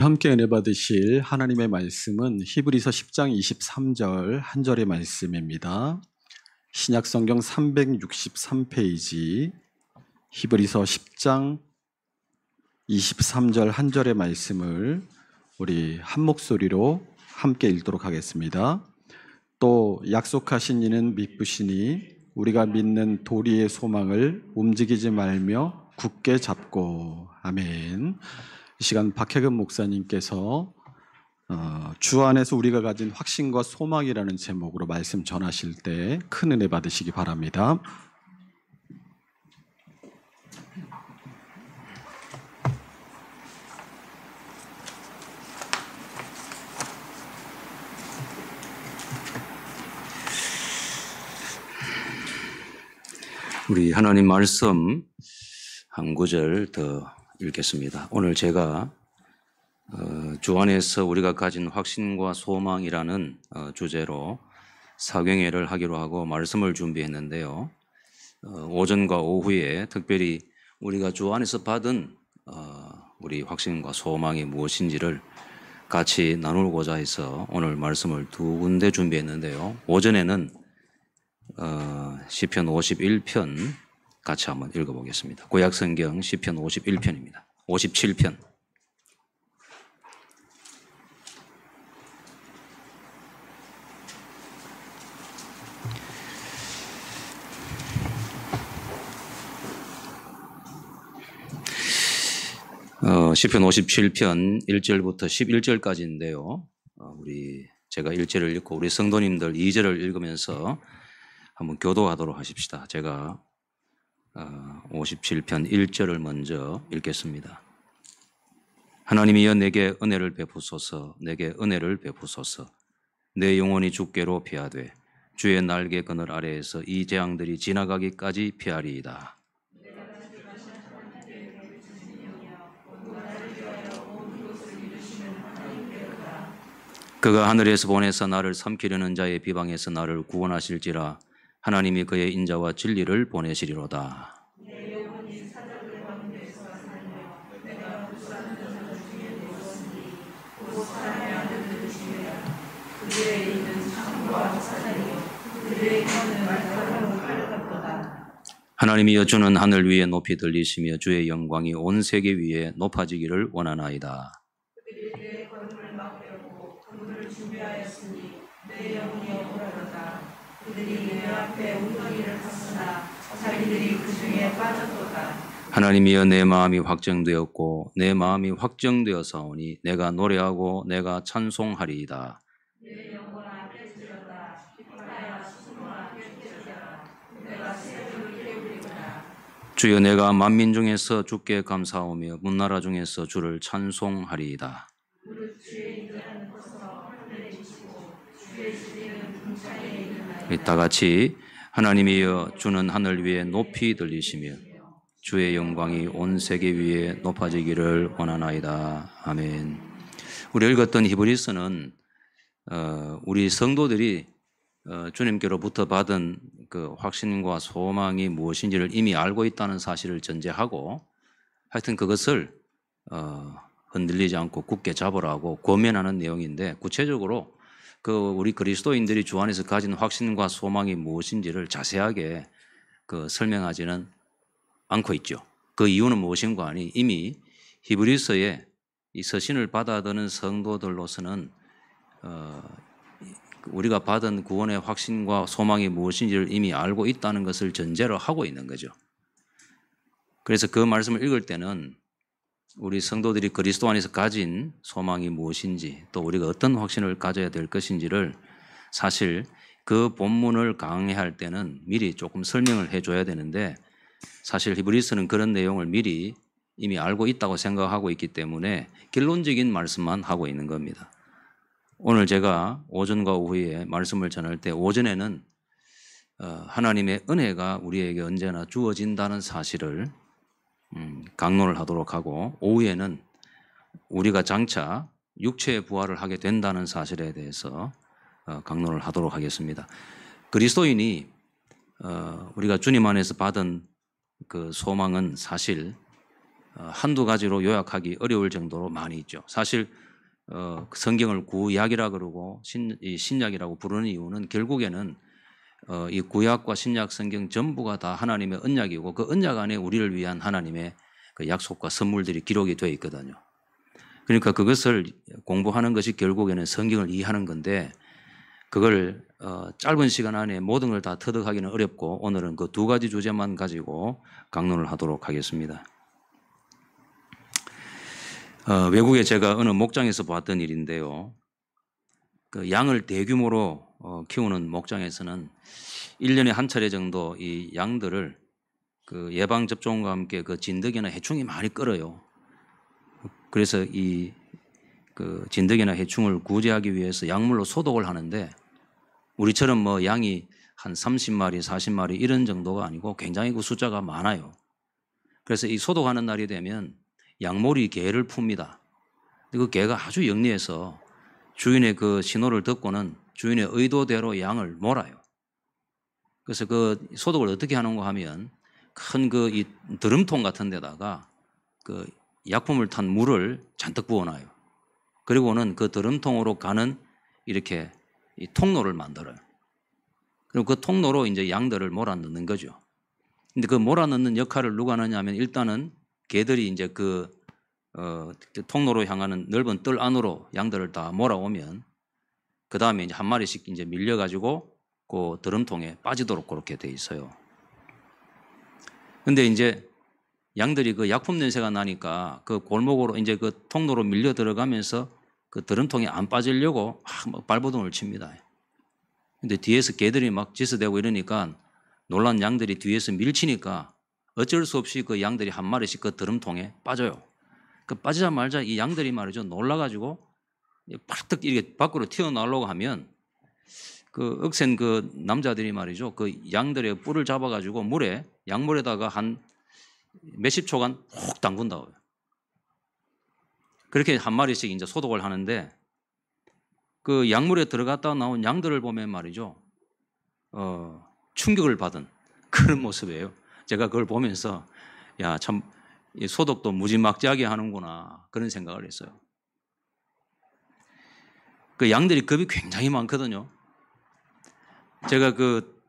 함께 은혜 받으실 하나님의 말씀은 히브리서 10장 23절 한 절의 말씀입니다. 신약성경 363페이지 히브리서 10장 23절 한 절의 말씀을 우리 한 목소리로 함께 읽도록 하겠습니다. 또 약속하신 이는 믿으시니 우리가 믿는 도리의 소망을 움직이지 말며 굳게 잡고. 아멘. 이 시간 박혜근 목사님께서 주 안에서 우리가 가진 확신과 소망이라는 제목으로 말씀 전하실 때 큰 은혜 받으시기 바랍니다. 우리 하나님 말씀 한 구절 더 읽겠습니다. 오늘 제가 주 안에서 우리가 가진 확신과 소망이라는 주제로 사경회를 하기로 하고 말씀을 준비했는데요. 오전과 오후에 특별히 우리가 주 안에서 받은 우리 확신과 소망이 무엇인지를 같이 나누고자 해서 오늘 말씀을 두 군데 준비했는데요. 오전에는 시편 51편 같이 한번 읽어보겠습니다. 구약성경 시편 51편입니다. 57편. 시편 57편 1절부터 11절까지인데요. 제가 1절을 읽고 우리 성도님들 2절을 읽으면서 한번 교도하도록 하십시다. 제가 57편 1절을 먼저 읽겠습니다. 하나님이여 내게 은혜를 베푸소서. 내게 은혜를 베푸소서. 내 영혼이 주께로 피하되 주의 날개 그늘 아래에서 이 재앙들이 지나가기까지 피하리이다. 그가 하늘에서 보내서 나를 삼키려는 자의 비방에서 나를 구원하실지라. 하나님이 그의 인자와 진리를 보내시리로다. 하나님이여 주는 하늘 위에 높이 들리시며 주의 영광이 온 세계 위에 높아지기를 원하나이다. 하나님이여 내 마음이 확정되었고 내 마음이 확정되어사오니 내가 노래하고 내가 찬송하리이다. 주여 내가 만민 중에서 주께 감사하며 문나라 중에서 주를 찬송하리이다. 다 같이 하나님이여 주는 하늘 위에 높이 들리시며 주의 영광이 온 세계 위에 높아지기를 원하나이다. 아멘. 우리 읽었던 히브리서는 우리 성도들이 주님께로부터 받은 그 확신과 소망이 무엇인지를 이미 알고 있다는 사실을 전제하고 하여튼 그것을 흔들리지 않고 굳게 잡으라고 권면하는 내용인데, 구체적으로 우리 그리스도인들이 주 안에서 가진 확신과 소망이 무엇인지를 자세하게 설명하지는 않고 있죠. 그 이유는 무엇인가 하니 이미 히브리서에 이 서신을 받아드는 성도들로서는 우리가 받은 구원의 확신과 소망이 무엇인지를 이미 알고 있다는 것을 전제로 하고 있는 거죠. 그래서 그 말씀을 읽을 때는 우리 성도들이 그리스도 안에서 가진 소망이 무엇인지, 또 우리가 어떤 확신을 가져야 될 것인지를 사실 그 본문을 강해할 때는 미리 조금 설명을 해줘야 되는데, 사실 히브리서는 그런 내용을 미리 이미 알고 있다고 생각하고 있기 때문에 결론적인 말씀만 하고 있는 겁니다. 오늘 제가 오전과 오후에 말씀을 전할 때, 오전에는 하나님의 은혜가 우리에게 언제나 주어진다는 사실을 강론을 하도록 하고, 오후에는 우리가 장차 육체의 부활을 하게 된다는 사실에 대해서 강론을 하도록 하겠습니다. 그리스도인이 우리가 주님 안에서 받은 그 소망은 사실 한두 가지로 요약하기 어려울 정도로 많이 있죠. 사실 성경을 구약이라 그러고 신약이라고 부르는 이유는 결국에는 이 구약과 신약 성경 전부가 다 하나님의 언약이고 그 언약 안에 우리를 위한 하나님의 그 약속과 선물들이 기록이 되어 있거든요. 그러니까 그것을 공부하는 것이 결국에는 성경을 이해하는 건데 그걸 짧은 시간 안에 모든 걸 다 터득하기는 어렵고 오늘은 그 두 가지 주제만 가지고 강론을 하도록 하겠습니다. 외국에 제가 어느 목장에서 봤던 일인데요. 그 양을 대규모로 키우는 목장에서는 1년에 한 차례 정도 이 양들을 그 예방접종과 함께 그 진드기나 해충이 많이 끌어요. 그래서 이 그 진드기나 해충을 구제하기 위해서 약물로 소독을 하는데 우리처럼 뭐 양이 한 30마리, 40마리 이런 정도가 아니고 굉장히 그 숫자가 많아요. 그래서 이 소독하는 날이 되면 양몰이 개를 풉니다. 그 개가 아주 영리해서 주인의 그 신호를 듣고는 주인의 의도대로 양을 몰아요. 그래서 그 소독을 어떻게 하는가 하면 큰 그 이 드럼통 같은 데다가 그 약품을 탄 물을 잔뜩 부어놔요. 그리고는 그 드럼통으로 가는 이렇게 이 통로를 만들어요. 그리고 그 통로로 이제 양들을 몰아넣는 거죠. 근데 그 몰아넣는 역할을 누가 하느냐 하면 일단은 개들이 이제 그 통로로 향하는 넓은 뜰 안으로 양들을 다 몰아오면 그 다음에 이제 한 마리씩 이제 밀려가지고 그 드럼통에 빠지도록 그렇게 돼 있어요. 근데 이제 양들이 그 약품 냄새가 나니까 그 골목으로 이제 그 통로로 밀려 들어가면서 그 드럼통에 안 빠지려고 막 발버둥을 칩니다. 근데 뒤에서 개들이 막 지서대고 이러니까 놀란 양들이 뒤에서 밀치니까 어쩔 수 없이 그 양들이 한 마리씩 그 드럼통에 빠져요. 그 빠지자마자 이 양들이 말이죠. 놀라가지고 팔떡 이렇게 밖으로 튀어나오려고 하면 그 억센 그 남자들이 말이죠. 그 양들의 뿔을 잡아가지고 물에, 양물에다가 한 몇십 초간 푹 담근다고요. 그렇게 한 마리씩 이제 소독을 하는데 그 약물에 들어갔다 나온 양들을 보면 말이죠. 충격을 받은 그런 모습이에요. 제가 그걸 보면서 야, 참 소독도 무지막지하게 하는구나 그런 생각을 했어요. 그 양들이 겁이 굉장히 많거든요. 제가 그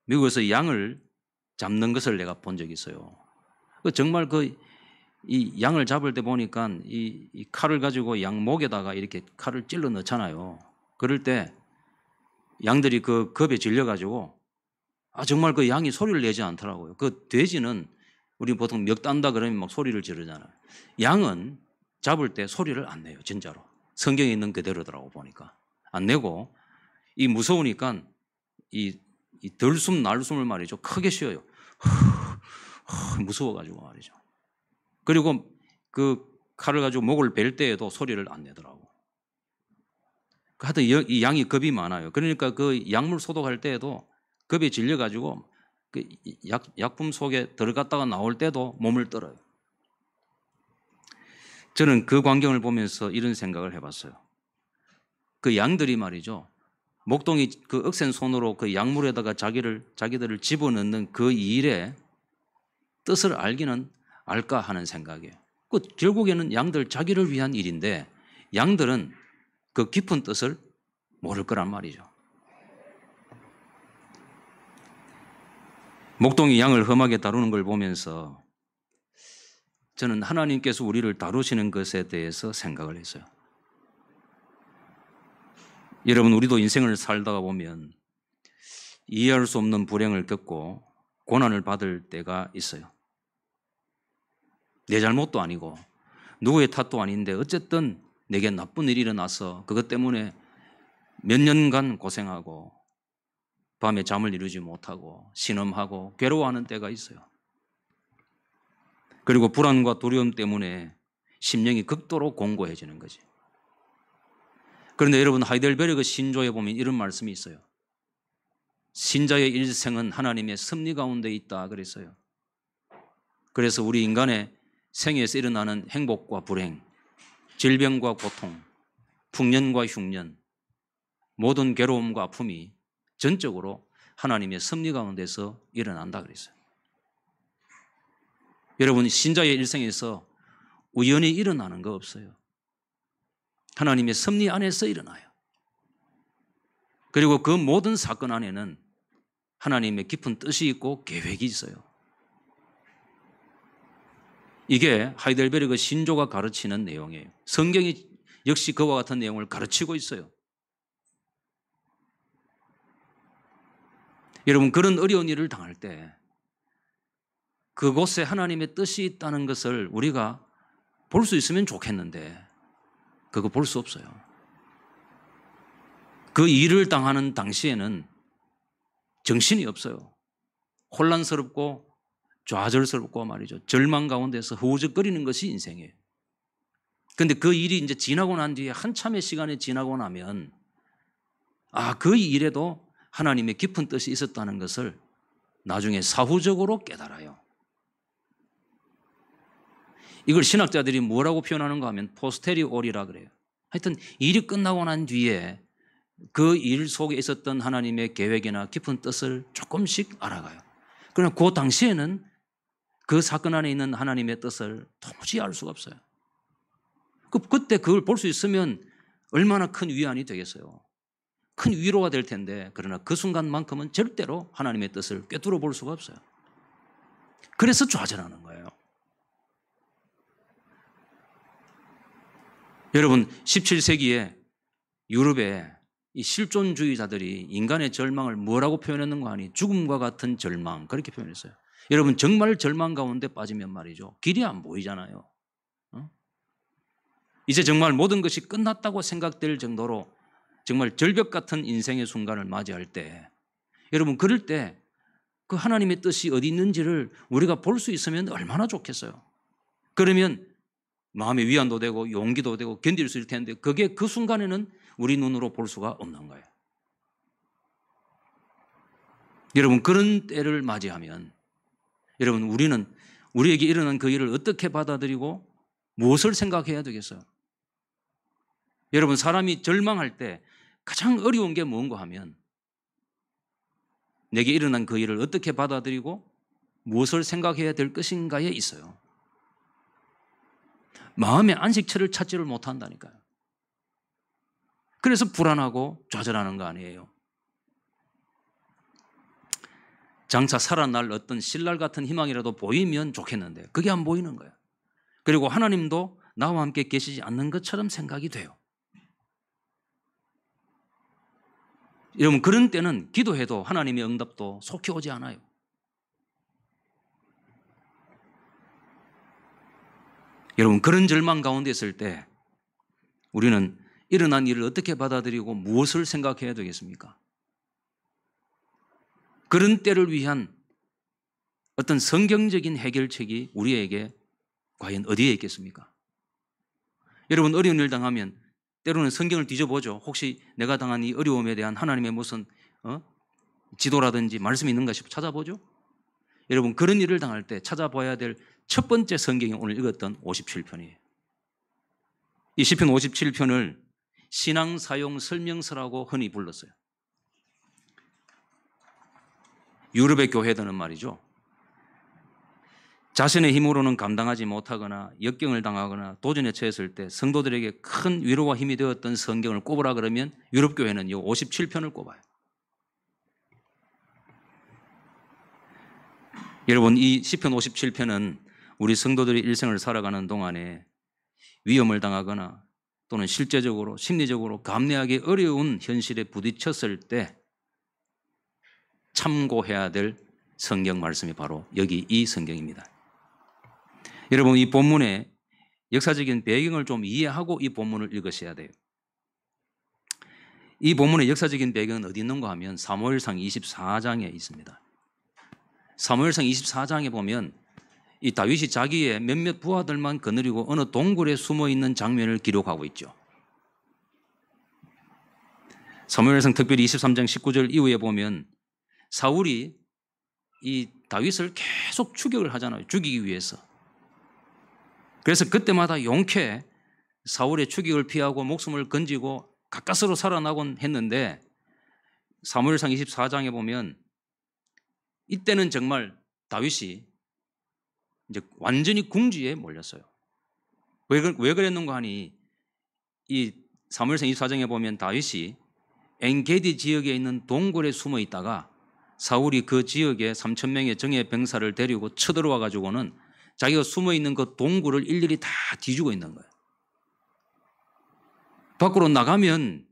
미국에서 양을 잡는 것을 내가 본 적이 있어요. 정말 이 양을 잡을 때 보니까 이 칼을 가지고 양 목에다가 이렇게 칼을 찔러 넣잖아요. 그럴 때 양들이 그 겁에 질려가지고 정말 그 양이 소리를 내지 않더라고요. 그 돼지는 우리 보통 멱 딴다 그러면 막 소리를 지르잖아요. 양은 잡을 때 소리를 안 내요, 진짜로. 성경에 있는 그대로더라고 보니까. 안 내고 이 무서우니까 이 들숨 날숨을 말이죠. 크게 쉬어요. 무서워가지고 말이죠. 그리고 그 칼을 가지고 목을 벨 때에도 소리를 안 내더라고. 하여튼 이 양이 겁이 많아요. 그러니까 그 약물 소독할 때에도 겁에 질려가지고 그 약품 속에 들어갔다가 나올 때도 몸을 떨어요. 저는 그 광경을 보면서 이런 생각을 해봤어요. 그 양들이 말이죠. 목동이 그 억센 손으로 그 약물에다가 자기들을 집어넣는 그 일에 뜻을 알기는 알까 하는 생각이에요. 그 결국에는 양들 자기를 위한 일인데 양들은 그 깊은 뜻을 모를 거란 말이죠. 목동이 양을 험하게 다루는 걸 보면서 저는 하나님께서 우리를 다루시는 것에 대해서 생각을 했어요. 여러분, 우리도 인생을 살다가 보면 이해할 수 없는 불행을 겪고 고난을 받을 때가 있어요. 내 잘못도 아니고 누구의 탓도 아닌데 어쨌든 내게 나쁜 일이 일어나서 그것 때문에 몇 년간 고생하고 밤에 잠을 이루지 못하고 신음하고 괴로워하는 때가 있어요. 그리고 불안과 두려움 때문에 심령이 극도로 공고해지는 거지. 그런데 여러분, 하이델베르그 신조에 보면 이런 말씀이 있어요. 신자의 일생은 하나님의 섭리 가운데 있다 그랬어요. 그래서 우리 인간의 생에서 일어나는 행복과 불행, 질병과 고통, 풍년과 흉년, 모든 괴로움과 아픔이 전적으로 하나님의 섭리 가운데서 일어난다 그랬어요. 여러분, 신자의 일생에서 우연히 일어나는 거 없어요. 하나님의 섭리 안에서 일어나요. 그리고 그 모든 사건 안에는 하나님의 깊은 뜻이 있고 계획이 있어요. 이게 하이델베르그 신조가 가르치는 내용이에요. 성경이 역시 그와 같은 내용을 가르치고 있어요. 여러분, 그런 어려운 일을 당할 때 그곳에 하나님의 뜻이 있다는 것을 우리가 볼 수 있으면 좋겠는데 그거 볼 수 없어요. 그 일을 당하는 당시에는 정신이 없어요. 혼란스럽고 좌절스럽고 말이죠. 절망 가운데서 허우적거리는 것이 인생이에요. 그런데 그 일이 이제 지나고 난 뒤에 한참의 시간이 지나고 나면 그 일에도 하나님의 깊은 뜻이 있었다는 것을 나중에 사후적으로 깨달아요. 이걸 신학자들이 뭐라고 표현하는가 하면 포스테리오리라 그래요. 하여튼 일이 끝나고 난 뒤에 그 일 속에 있었던 하나님의 계획이나 깊은 뜻을 조금씩 알아가요. 그러나 그 당시에는 그 사건 안에 있는 하나님의 뜻을 도무지 알 수가 없어요. 그때 그걸 볼 수 있으면 얼마나 큰 위안이 되겠어요. 큰 위로가 될 텐데 그러나 그 순간만큼은 절대로 하나님의 뜻을 꿰뚫어 볼 수가 없어요. 그래서 좌절하는 거예요. 여러분, 17세기에 유럽에 이 실존주의자들이 인간의 절망을 뭐라고 표현했는가 하니 죽음과 같은 절망, 그렇게 표현했어요. 여러분, 정말 절망 가운데 빠지면 말이죠, 길이 안 보이잖아요. 이제 정말 모든 것이 끝났다고 생각될 정도로 정말 절벽 같은 인생의 순간을 맞이할 때, 여러분, 그럴 때 그 하나님의 뜻이 어디 있는지를 우리가 볼 수 있으면 얼마나 좋겠어요. 그러면 마음의 위안도 되고 용기도 되고 견딜 수 있을 텐데 그게 그 순간에는 우리 눈으로 볼 수가 없는 거예요. 여러분, 그런 때를 맞이하면 여러분, 우리는 우리에게 일어난 그 일을 어떻게 받아들이고 무엇을 생각해야 되겠어요? 여러분, 사람이 절망할 때 가장 어려운 게 뭔가 하면 내게 일어난 그 일을 어떻게 받아들이고 무엇을 생각해야 될 것인가에 있어요. 마음의 안식처를 찾지를 못한다니까요. 그래서 불안하고 좌절하는 거 아니에요. 장차 살아날 어떤 신랄 같은 희망이라도 보이면 좋겠는데 그게 안 보이는 거예요. 그리고 하나님도 나와 함께 계시지 않는 것처럼 생각이 돼요. 여러분, 그런 때는 기도해도 하나님의 응답도 속히 오지 않아요. 여러분, 그런 절망 가운데 있을 때 우리는 일어난 일을 어떻게 받아들이고 무엇을 생각해야 되겠습니까? 그런 때를 위한 어떤 성경적인 해결책이 우리에게 과연 어디에 있겠습니까? 여러분, 어려운 일 당하면 때로는 성경을 뒤져보죠. 혹시 내가 당한 이 어려움에 대한 하나님의 무슨 지도라든지 말씀이 있는가 싶어 찾아보죠. 여러분, 그런 일을 당할 때 찾아봐야 될 첫 번째 성경이 오늘 읽었던 57편이에요. 이 시편 57편을 신앙 사용 설명서라고 흔히 불렀어요. 유럽의 교회들은 말이죠, 자신의 힘으로는 감당하지 못하거나 역경을 당하거나 도전에 처했을 때 성도들에게 큰 위로와 힘이 되었던 성경을 꼽으라 그러면 유럽 교회는 이 57편을 꼽아요. 여러분, 이 시편 57편은 우리 성도들이 일생을 살아가는 동안에 위험을 당하거나 또는 실제적으로 심리적으로 감내하기 어려운 현실에 부딪혔을 때 참고해야 될 성경 말씀이 바로 여기 이 성경입니다. 여러분, 이 본문의 역사적인 배경을 좀 이해하고 이 본문을 읽으셔야 돼요. 이 본문의 역사적인 배경은 어디 있는가 하면 사무엘상 24장에 있습니다. 사무엘상 24장에 보면 이 다윗이 자기의 몇몇 부하들만 거느리고 어느 동굴에 숨어 있는 장면을 기록하고 있죠. 사무엘상 특별히 23장 19절 이후에 보면 사울이 이 다윗을 계속 추격을 하잖아요. 죽이기 위해서. 그래서 그때마다 용케 사울의 추격을 피하고 목숨을 건지고 가까스로 살아나곤 했는데 사무엘상 24장에 보면 이때는 정말 다윗이 이제 완전히 궁지에 몰렸어요. 왜 그랬는가 하니 이 사무엘상 24장에 보면 다윗이 엔게디 지역에 있는 동굴에 숨어 있다가 사울이 그 지역에 3,000명의 정예 병사를 데리고 쳐들어와 가지고는 자기가 숨어 있는 그 동굴을 일일이 다 뒤지고 있는 거예요. 밖으로 나가면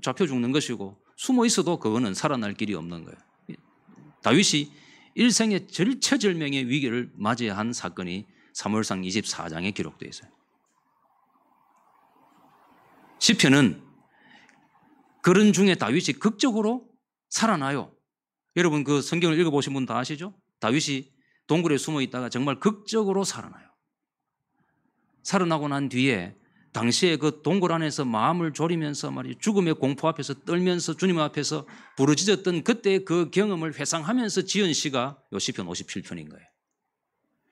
잡혀 죽는 것이고 숨어 있어도 그거는 살아날 길이 없는 거예요. 다윗이 일생의 절체절명의 위기를 맞이한 한 사건이 사무엘상 24장에 기록되어 있어요. 시편은 그런 중에 다윗이 극적으로 살아나요. 여러분 그 성경을 읽어보신 분 다 아시죠? 다윗이 동굴에 숨어 있다가 정말 극적으로 살아나요. 살아나고 난 뒤에 당시에 그 동굴 안에서 마음을 졸이면서 말이죠. 죽음의 공포 앞에서 떨면서 주님 앞에서 부르짖었던 그때의 그 경험을 회상하면서 지은 시가 요 시편 57편인 거예요.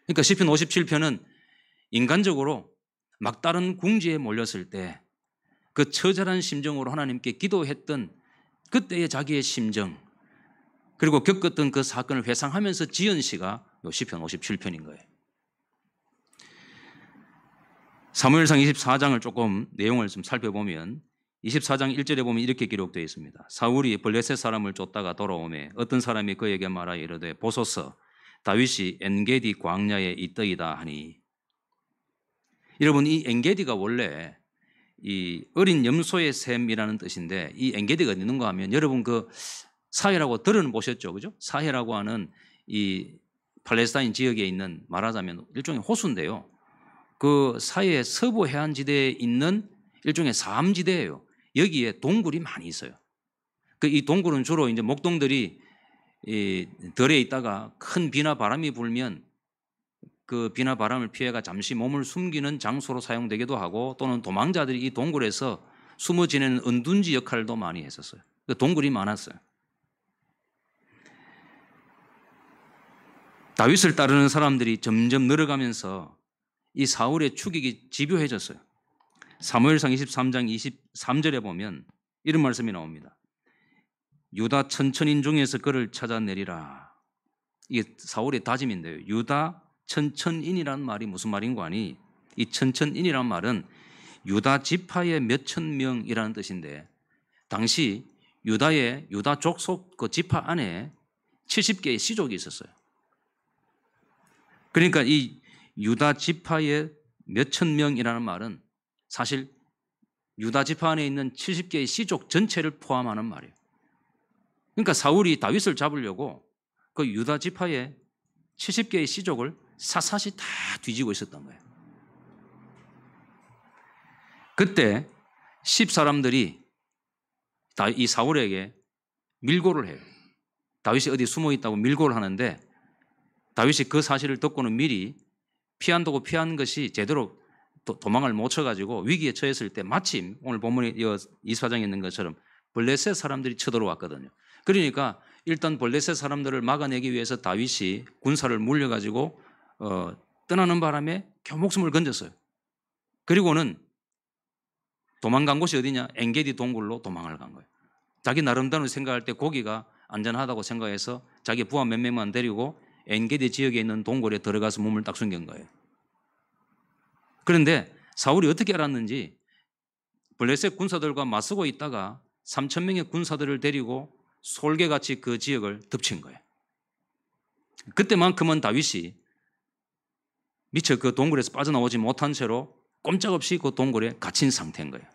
그러니까 시편 57편은 인간적으로 막다른 궁지에 몰렸을 때 그 처절한 심정으로 하나님께 기도했던 그때의 자기의 심정 그리고 겪었던 그 사건을 회상하면서 지은 시가 요 시편 57편인 거예요. 사무엘상 24장을 조금 내용을 좀 살펴보면 24장 1절에 보면 이렇게 기록되어 있습니다. 사울이 블레셋 사람을 쫓다가 돌아오매 어떤 사람이 그에게 말하여 이르되 보소서 다윗이 엔게디 광야에 있더이다 하니. 여러분 이 엔게디가 원래 이 어린 염소의 샘이라는 뜻인데 이 엔게디가 있는가 하면 여러분 그 사해라고 들어는 보셨죠, 그죠? 사해라고 하는 이 팔레스타인 지역에 있는 말하자면 일종의 호수인데요. 그 사해 서부 해안지대에 있는 일종의 사암지대예요. 여기에 동굴이 많이 있어요. 그 이 동굴은 주로 이제 목동들이 이 들에 있다가 큰 비나 바람이 불면 그 비나 바람을 피해가 잠시 몸을 숨기는 장소로 사용되기도 하고 또는 도망자들이 이 동굴에서 숨어 지내는 은둔지 역할도 많이 했었어요. 그 동굴이 많았어요. 다윗을 따르는 사람들이 점점 늘어가면서 이 사울의 추격이 집요해졌어요. 사무엘상 23장 23절에 보면 이런 말씀이 나옵니다. 유다 천천인 중에서 그를 찾아내리라. 이게 사울의 다짐인데요. 유다 천천인이라는 말이 무슨 말인가 하니 이 천천인이라는 말은 유다 지파의 몇천 명이라는 뜻인데 당시 유다 족속 그 지파 안에 70개의 시족이 있었어요. 그러니까 이 유다 지파의 몇천 명이라는 말은 사실 유다 지파 안에 있는 70개의 시족 전체를 포함하는 말이에요. 그러니까 사울이 다윗을 잡으려고 그 유다 지파의 70개의 시족을 샅샅이 다 뒤지고 있었던 거예요. 그때 10사람들이 이 사울에게 밀고를 해요. 다윗이 어디 숨어 있다고 밀고를 하는데 다윗이 그 사실을 듣고는 미리 피한다고 피한 것이 제대로 도망을 못 쳐가지고 위기에 처했을 때 마침 오늘 본문에 24장에 있는 것처럼 블레셋 사람들이 쳐들어왔거든요. 그러니까 일단 블레셋 사람들을 막아내기 위해서 다윗이 군사를 물려가지고 떠나는 바람에 겨우 목숨을 건졌어요. 그리고는 도망간 곳이 어디냐? 엔게디 동굴로 도망을 간 거예요. 자기 나름대로 생각할 때 거기가 안전하다고 생각해서 자기 부하 몇 명만 데리고 엔게디 지역에 있는 동굴에 들어가서 몸을 딱 숨긴 거예요. 그런데 사울이 어떻게 알았는지 블레셋 군사들과 맞서고 있다가 3,000명의 군사들을 데리고 솔개같이 그 지역을 덮친 거예요. 그때만큼은 다윗이 미처 그 동굴에서 빠져나오지 못한 채로 꼼짝없이 그 동굴에 갇힌 상태인 거예요.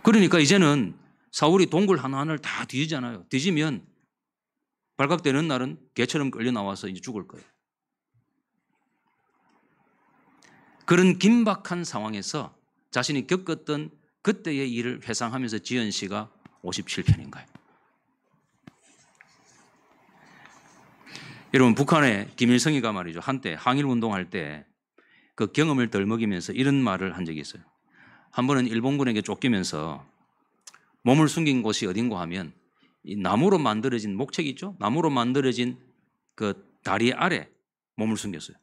그러니까 이제는 사울이 동굴 하나하나를 다 뒤지잖아요. 뒤지면 발각되는 날은 개처럼 끌려 나와서 이제 죽을 거예요. 그런 긴박한 상황에서 자신이 겪었던 그때의 일을 회상하면서 지은 시가 57편인 거예요. 여러분 북한의 김일성이가 말이죠. 한때 항일운동할 때 그 경험을 덜먹이면서 이런 말을 한 적이 있어요. 한 번은 일본군에게 쫓기면서 몸을 숨긴 곳이 어딘가 하면 이 나무로 만들어진 목책 있죠? 나무로 만들어진 그 다리 아래 몸을 숨겼어요.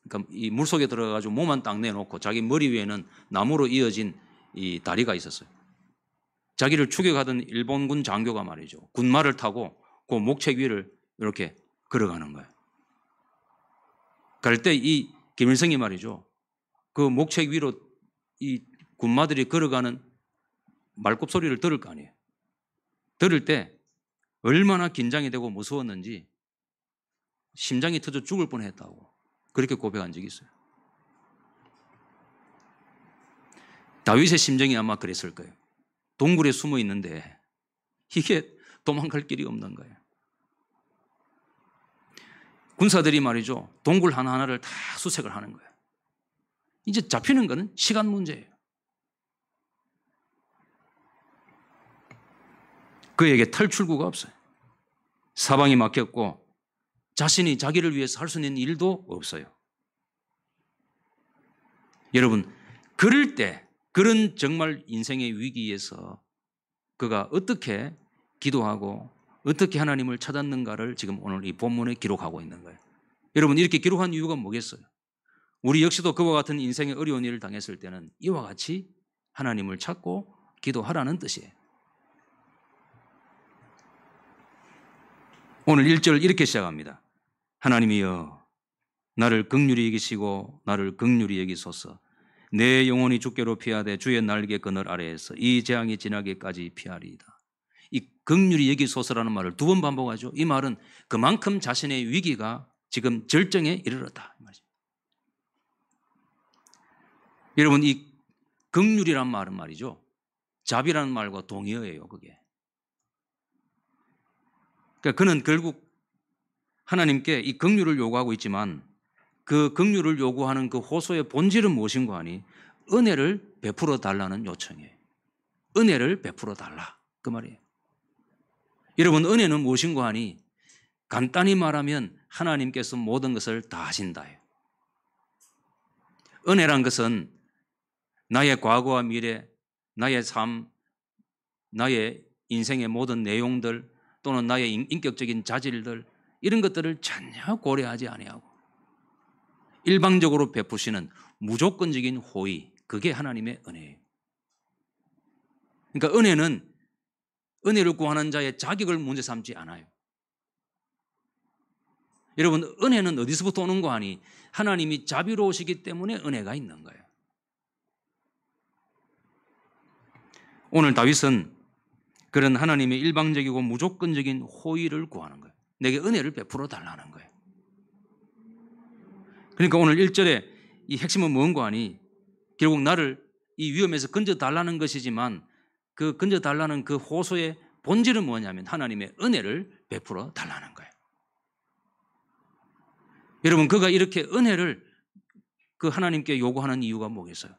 그러니까 이 물속에 들어가가지고 몸만 딱 내놓고 자기 머리 위에는 나무로 이어진 이 다리가 있었어요. 자기를 추격하던 일본군 장교가 말이죠. 군마를 타고 그 목책 위를 이렇게 걸어가는 거예요. 갈 때 이 김일성이 말이죠. 그 목책 위로 이 군마들이 걸어가는 말굽 소리를 들을 거 아니에요. 들을 때 얼마나 긴장이 되고 무서웠는지 심장이 터져 죽을 뻔했다고 그렇게 고백한 적이 있어요. 다윗의 심정이 아마 그랬을 거예요. 동굴에 숨어 있는데 이게 도망갈 길이 없는 거예요. 군사들이 말이죠. 동굴 하나하나를 다 수색을 하는 거예요. 이제 잡히는 거는 시간 문제예요. 그에게 탈출구가 없어요. 사방이 막혔고 자신이 자기를 위해서 할 수 있는 일도 없어요. 여러분, 그럴 때 그런 정말 인생의 위기에서 그가 어떻게 기도하고 어떻게 하나님을 찾았는가를 지금 오늘 이 본문에 기록하고 있는 거예요. 여러분, 이렇게 기록한 이유가 뭐겠어요? 우리 역시도 그와 같은 인생의 어려운 일을 당했을 때는 이와 같이 하나님을 찾고 기도하라는 뜻이에요. 오늘 1절 이렇게 시작합니다. 하나님이여 나를 긍휼히 여기시고 나를 긍휼히 여기소서. 내 영혼이 주께로 피하되 주의 날개 그늘 아래에서 이 재앙이 지나기까지 피하리이다. 이 긍휼히 여기소서라는 말을 2번 반복하죠. 이 말은 그만큼 자신의 위기가 지금 절정에 이르렀다. 여러분, 이 긍휼이란 말은 말이죠. 자비라는 말과 동의어예요. 그게. 그러니까 그는 결국 하나님께 이 긍휼을 요구하고 있지만 그 긍휼을 요구하는 그 호소의 본질은 무엇인가 하니 은혜를 베풀어 달라는 요청이에요. 은혜를 베풀어 달라. 그 말이에요. 여러분, 은혜는 무엇인가 하니 간단히 말하면 하나님께서 모든 것을 다 하신다예요. 은혜란 것은 나의 과거와 미래, 나의 삶, 나의 인생의 모든 내용들 또는 나의 인격적인 자질들 이런 것들을 전혀 고려하지 아니하고 일방적으로 베푸시는 무조건적인 호의, 그게 하나님의 은혜예요. 그러니까 은혜는 은혜를 구하는 자의 자격을 문제 삼지 않아요. 여러분, 은혜는 어디서부터 오는 거 하니 하나님이 자비로우시기 때문에 은혜가 있는 거예요. 오늘 다윗은 그런 하나님의 일방적이고 무조건적인 호의를 구하는 거예요. 내게 은혜를 베풀어 달라는 거예요. 그러니까 오늘 1절에 이 핵심은 뭔가 하니 결국 나를 이 위험에서 건져달라는 것이지만 그 건져달라는 그 호소의 본질은 뭐냐면 하나님의 은혜를 베풀어 달라는 거예요. 여러분, 그가 이렇게 은혜를 그 하나님께 요구하는 이유가 뭐겠어요?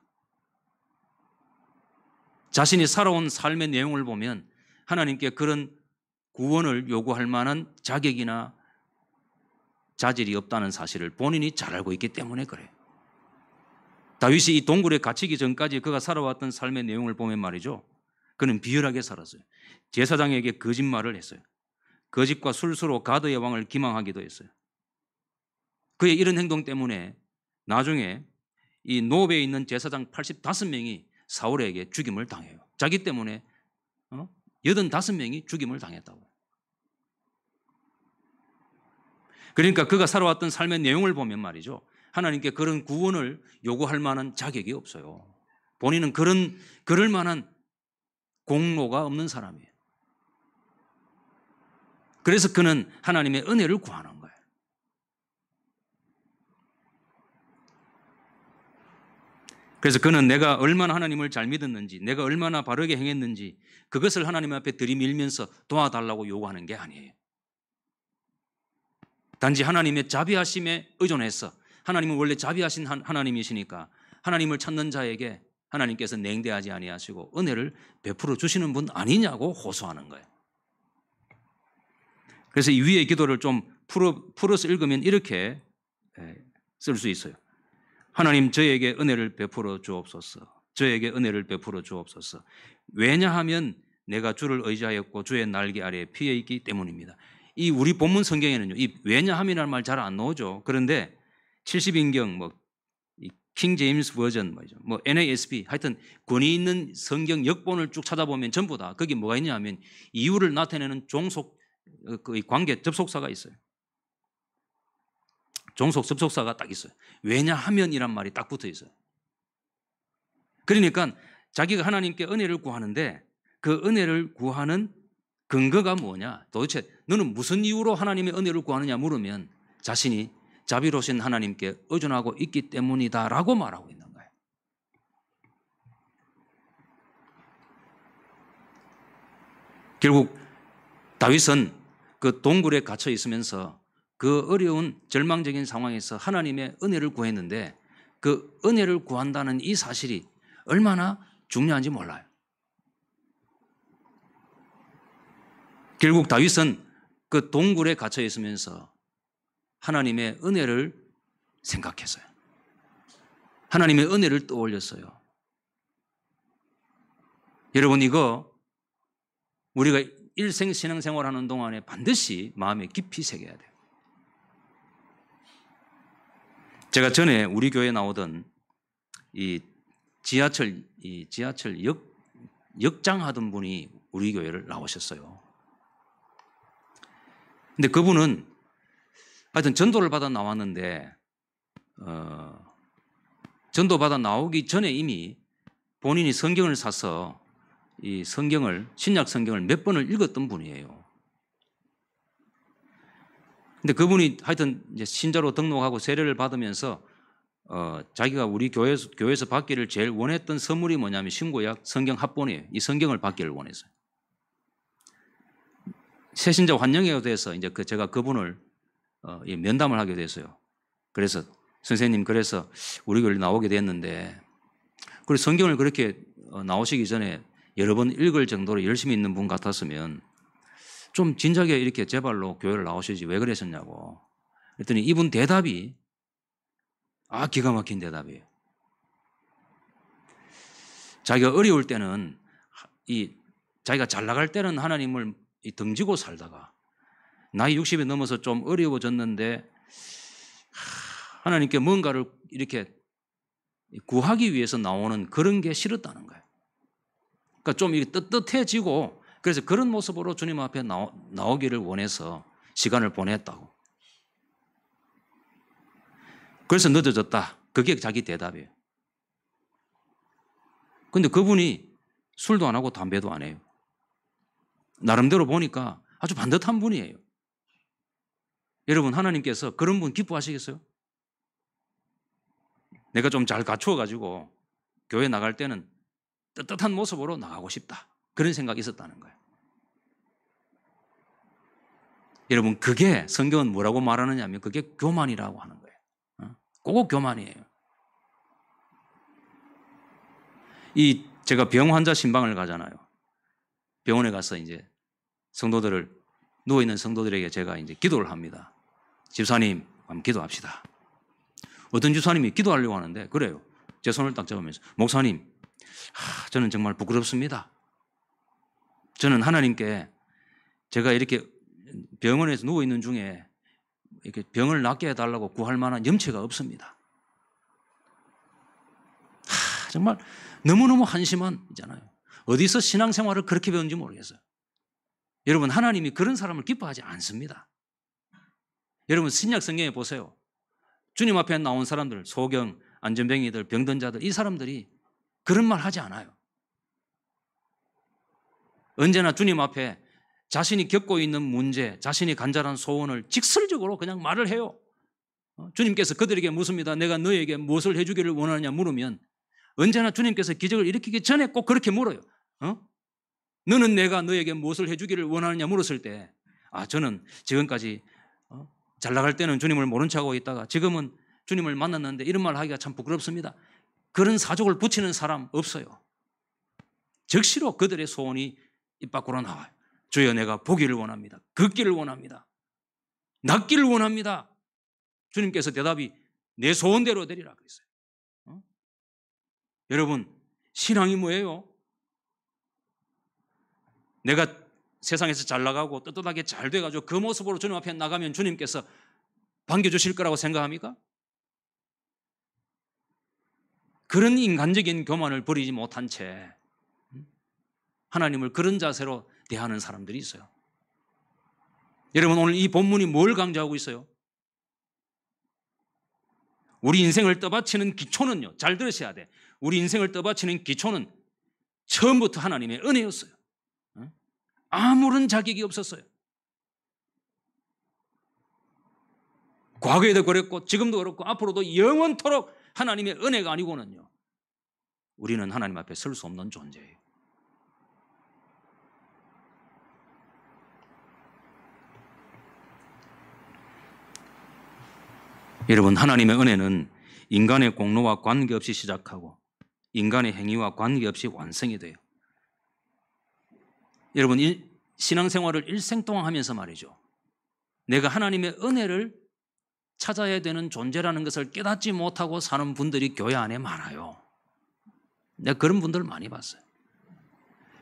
자신이 살아온 삶의 내용을 보면 하나님께 그런 구원을 요구할 만한 자격이나 자질이 없다는 사실을 본인이 잘 알고 있기 때문에 그래요. 다윗이 이 동굴에 갇히기 전까지 그가 살아왔던 삶의 내용을 보면 말이죠. 그는 비열하게 살았어요. 제사장에게 거짓말을 했어요. 거짓과 술수로 가드의 왕을 기망하기도 했어요. 그의 이런 행동 때문에 나중에 이 노베에 있는 제사장 85명이 사울에게 죽임을 당해요. 자기 때문에 85명이 죽임을 당했다고. 그러니까 그가 살아왔던 삶의 내용을 보면 말이죠. 하나님께 그런 구원을 요구할 만한 자격이 없어요. 본인은 그럴 만한 공로가 없는 사람이에요. 그래서 그는 하나님의 은혜를 구하는 거예요. 그래서 그는 내가 얼마나 하나님을 잘 믿었는지, 내가 얼마나 바르게 행했는지 그것을 하나님 앞에 들이밀면서 도와달라고 요구하는 게 아니에요. 단지 하나님의 자비하심에 의존해서, 하나님은 원래 자비하신 하나님이시니까 하나님을 찾는 자에게 하나님께서 냉대하지 아니하시고 은혜를 베풀어 주시는 분 아니냐고 호소하는 거예요. 그래서 이 위의 기도를 좀 풀어서 읽으면 이렇게 쓸 수 있어요. 하나님, 저에게 은혜를 베풀어 주옵소서. 저에게 은혜를 베풀어 주옵소서. 왜냐하면 내가 주를 의지하였고 주의 날개 아래에 피해 있기 때문입니다. 이 우리 본문 성경에는요, 이 왜냐함이라는 말 잘 안 나오죠. 그런데 70인경, 킹 제임스 버전, NASB, 하여튼 권위 있는 성경 역본을 쭉 찾아보면 전부 다 거기 뭐가 있냐면 이유를 나타내는 종속, 그 관계, 접속사가 있어요. 종속 접속사가 딱 있어요. 왜냐하면이란 말이 딱 붙어 있어요. 그러니까 자기가 하나님께 은혜를 구하는데 그 은혜를 구하는 근거가 뭐냐? 도대체 너는 무슨 이유로 하나님의 은혜를 구하느냐 물으면 자신이 자비로우신 하나님께 의존하고 있기 때문이다라고 말하고 있는 거예요. 결국 다윗은 그 동굴에 갇혀 있으면서 그 어려운 절망적인 상황에서 하나님의 은혜를 구했는데 그 은혜를 구한다는 이 사실이 얼마나 중요한지 몰라요. 결국 다윗은 그 동굴에 갇혀 있으면서 하나님의 은혜를 생각했어요. 하나님의 은혜를 떠올렸어요. 여러분, 이거 우리가 일생 신앙생활하는 동안에 반드시 마음에 깊이 새겨야 돼요. 제가 전에 우리 교회에 나오던 이 지하철 역장하던 분이 우리 교회를 나오셨어요. 근데 그분은 하여튼 전도를 받아 나왔는데 전도 받아 나오기 전에 이미 본인이 성경을 사서 이 성경을 신약 성경을 몇 번을 읽었던 분이에요. 근데 그분이 하여튼 이제 신자로 등록하고 세례를 받으면서 자기가 우리 교회에서 받기를 제일 원했던 선물이 뭐냐면 신구약 성경 합본이에요. 이 성경을 받기를 원했어요. 새신자 환영회에 대해서 이제 제가 그분을 면담을 하게 됐어요. 그래서 선생님, 그래서 우리 교회를 나오게 됐는데, 그리고 성경을 그렇게 나오시기 전에 여러 번 읽을 정도로 열심히 있는 분 같았으면 좀 진작에 이렇게 제발로 교회를 나오시지 왜 그러셨냐고. 그랬더니 이분 대답이 기가 막힌 대답이에요. 자기가 어려울 때는 자기가 잘 나갈 때는 하나님을 등지고 살다가 나이 60이 넘어서 좀 어려워졌는데 하나님께 뭔가를 이렇게 구하기 위해서 나오는 그런 게 싫었다는 거예요. 그러니까 좀 이렇게 떳떳해지고 그래서 그런 모습으로 주님 앞에 나오기를 원해서 시간을 보냈다고. 그래서 늦어졌다. 그게 자기 대답이에요. 그런데 그분이 술도 안 하고 담배도 안 해요. 나름대로 보니까 아주 반듯한 분이에요. 여러분, 하나님께서 그런 분 기뻐하시겠어요? 내가 좀 잘 갖추어가지고 교회 나갈 때는 떳떳한 모습으로 나가고 싶다. 그런 생각이 있었다는 거예요. 여러분, 그게 성경은 뭐라고 말하느냐 하면 그게 교만이라고 하는 거예요. 꼭 교만이에요. 제가 병 환자 신방을 가잖아요. 병원에 가서 이제 누워있는 성도들에게 제가 이제 기도를 합니다. 집사님, 한번 기도합시다. 어떤 집사님이 기도하려고 하는데, 그래요. 제 손을 딱 잡으면서, 목사님, 저는 정말 부끄럽습니다. 저는 하나님께 제가 이렇게 병원에서 누워있는 중에 이렇게 병을 낫게 해달라고 구할 만한 염치가 없습니다. 정말 너무너무 한심한이잖아요. 어디서 신앙생활을 그렇게 배운지 모르겠어요. 여러분, 하나님이 그런 사람을 기뻐하지 않습니다. 여러분, 신약 성경에 보세요. 주님 앞에 나온 사람들, 소경, 안전뱅이들, 병든 자들, 이 사람들이 그런 말 하지 않아요. 언제나 주님 앞에 자신이 겪고 있는 문제, 자신이 간절한 소원을 직설적으로 그냥 말을 해요. 주님께서 그들에게 묻습니다. 내가 너에게 무엇을 해주기를 원하느냐 물으면 언제나 주님께서 기적을 일으키기 전에 꼭 그렇게 물어요. 너는 내가 너에게 무엇을 해주기를 원하느냐 물었을 때 저는 지금까지 잘 나갈 때는 주님을 모른 척하고 있다가 지금은 주님을 만났는데 이런 말 하기가 참 부끄럽습니다. 그런 사족을 붙이는 사람 없어요. 즉시로 그들의 소원이 입 밖으로 나와요. 주여, 내가 보기를 원합니다. 걷기를 원합니다. 낫기를 원합니다. 주님께서 대답이 내 소원대로 되리라 그랬어요. 여러분, 신앙이 뭐예요? 내가 세상에서 잘 나가고 떳떳하게 잘 돼가지고 그 모습으로 주님 앞에 나가면 주님께서 반겨주실 거라고 생각합니까? 그런 인간적인 교만을 버리지 못한 채 하나님을 그런 자세로 대하는 사람들이 있어요. 여러분, 오늘 이 본문이 뭘 강조하고 있어요? 우리 인생을 떠받치는 기초는요. 잘 들으셔야 돼. 우리 인생을 떠받치는 기초는 처음부터 하나님의 은혜였어요. 아무런 자격이 없었어요. 과거에도 그랬고 지금도 그렇고 앞으로도 영원토록 하나님의 은혜가 아니고는요. 우리는 하나님 앞에 설 수 없는 존재예요. 여러분, 하나님의 은혜는 인간의 공로와 관계없이 시작하고 인간의 행위와 관계없이 완성이 돼요. 여러분, 신앙생활을 일생 동안 하면서 말이죠. 내가 하나님의 은혜를 찾아야 되는 존재라는 것을 깨닫지 못하고 사는 분들이 교회 안에 많아요. 내가 그런 분들 많이 봤어요.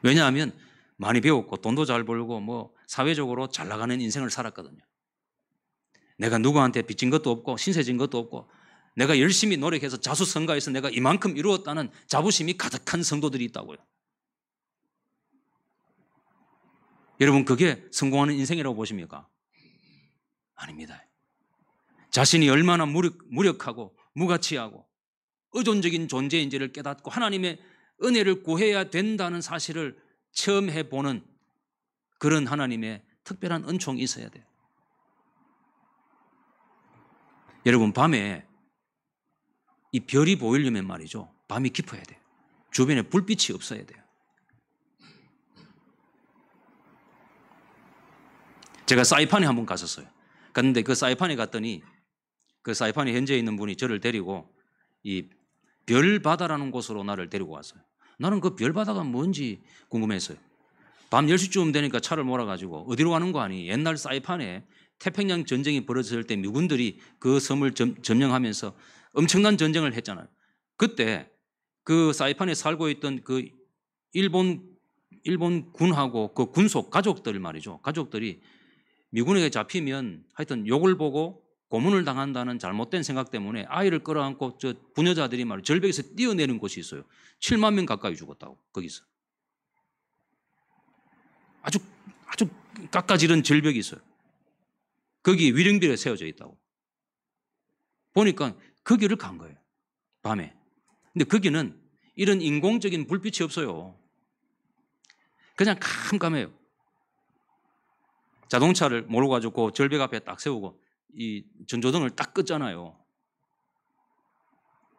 왜냐하면 많이 배웠고 돈도 잘 벌고 뭐 사회적으로 잘 나가는 인생을 살았거든요. 내가 누구한테 빚진 것도 없고 신세진 것도 없고 내가 열심히 노력해서 자수성가해서 내가 이만큼 이루었다는 자부심이 가득한 성도들이 있다고요. 여러분, 그게 성공하는 인생이라고 보십니까? 아닙니다. 자신이 얼마나 무력하고 무가치하고 의존적인 존재인지를 깨닫고 하나님의 은혜를 구해야 된다는 사실을 처음 해보는 그런 하나님의 특별한 은총이 있어야 돼요. 여러분, 밤에 이 별이 보이려면 말이죠. 밤이 깊어야 돼요. 주변에 불빛이 없어야 돼요. 제가 사이판에 한번 갔었어요. 갔는데 그 사이판에 갔더니 그 사이판에 현재 있는 분이 저를 데리고 이 별바다라는 곳으로 나를 데리고 왔어요. 나는 그 별바다가 뭔지 궁금했어요. 밤 10시쯤 되니까 차를 몰아가지고 어디로 가는 거 아니? 옛날 사이판에 태평양 전쟁이 벌어졌을 때 미군들이 그 섬을 점령하면서 엄청난 전쟁을 했잖아요. 그때 그 사이판에 살고 있던 그 일본 군하고 그 군속 가족들 말이죠. 가족들이 미군에게 잡히면 하여튼 욕을 보고 고문을 당한다는 잘못된 생각 때문에 아이를 끌어안고 저 부녀자들이 말이죠. 절벽에서 뛰어내는 곳이 있어요. 7만 명 가까이 죽었다고 거기서. 아주 깎아지른 절벽이 있어요. 거기 위령비에 세워져 있다고. 보니까 거기를 간 거예요. 밤에. 근데 거기는 이런 인공적인 불빛이 없어요. 그냥 캄캄해요. 자동차를 몰고 가지고 절벽 앞에 딱 세우고 이 전조등을 딱 껐잖아요.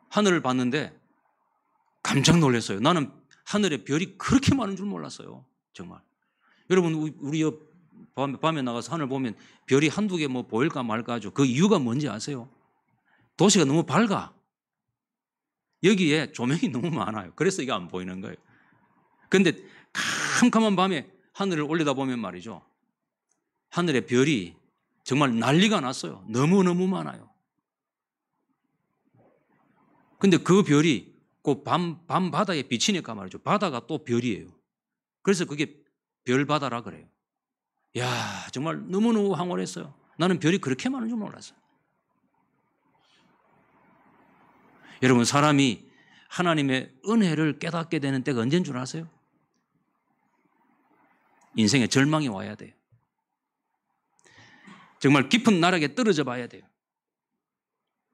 하늘을 봤는데 깜짝 놀랐어요. 나는 하늘에 별이 그렇게 많은 줄 몰랐어요. 정말. 여러분, 우리 밤에 나가서 하늘 보면 별이 한두 개 뭐 보일까 말까 하죠. 그 이유가 뭔지 아세요? 도시가 너무 밝아. 여기에 조명이 너무 많아요. 그래서 이게 안 보이는 거예요. 그런데 캄캄한 밤에 하늘을 올려다보면 말이죠. 하늘에 별이 정말 난리가 났어요. 너무너무 많아요. 근데 그 별이 그 밤 바다에 비치니까 말이죠. 바다가 또 별이에요. 그래서 그게 별바다라 그래요. 야, 정말 너무너무 황홀했어요. 나는 별이 그렇게 많은 줄 몰랐어요. 여러분, 사람이 하나님의 은혜를 깨닫게 되는 때가 언제인 줄 아세요? 인생에 절망이 와야 돼요. 정말 깊은 나락에 떨어져 봐야 돼요.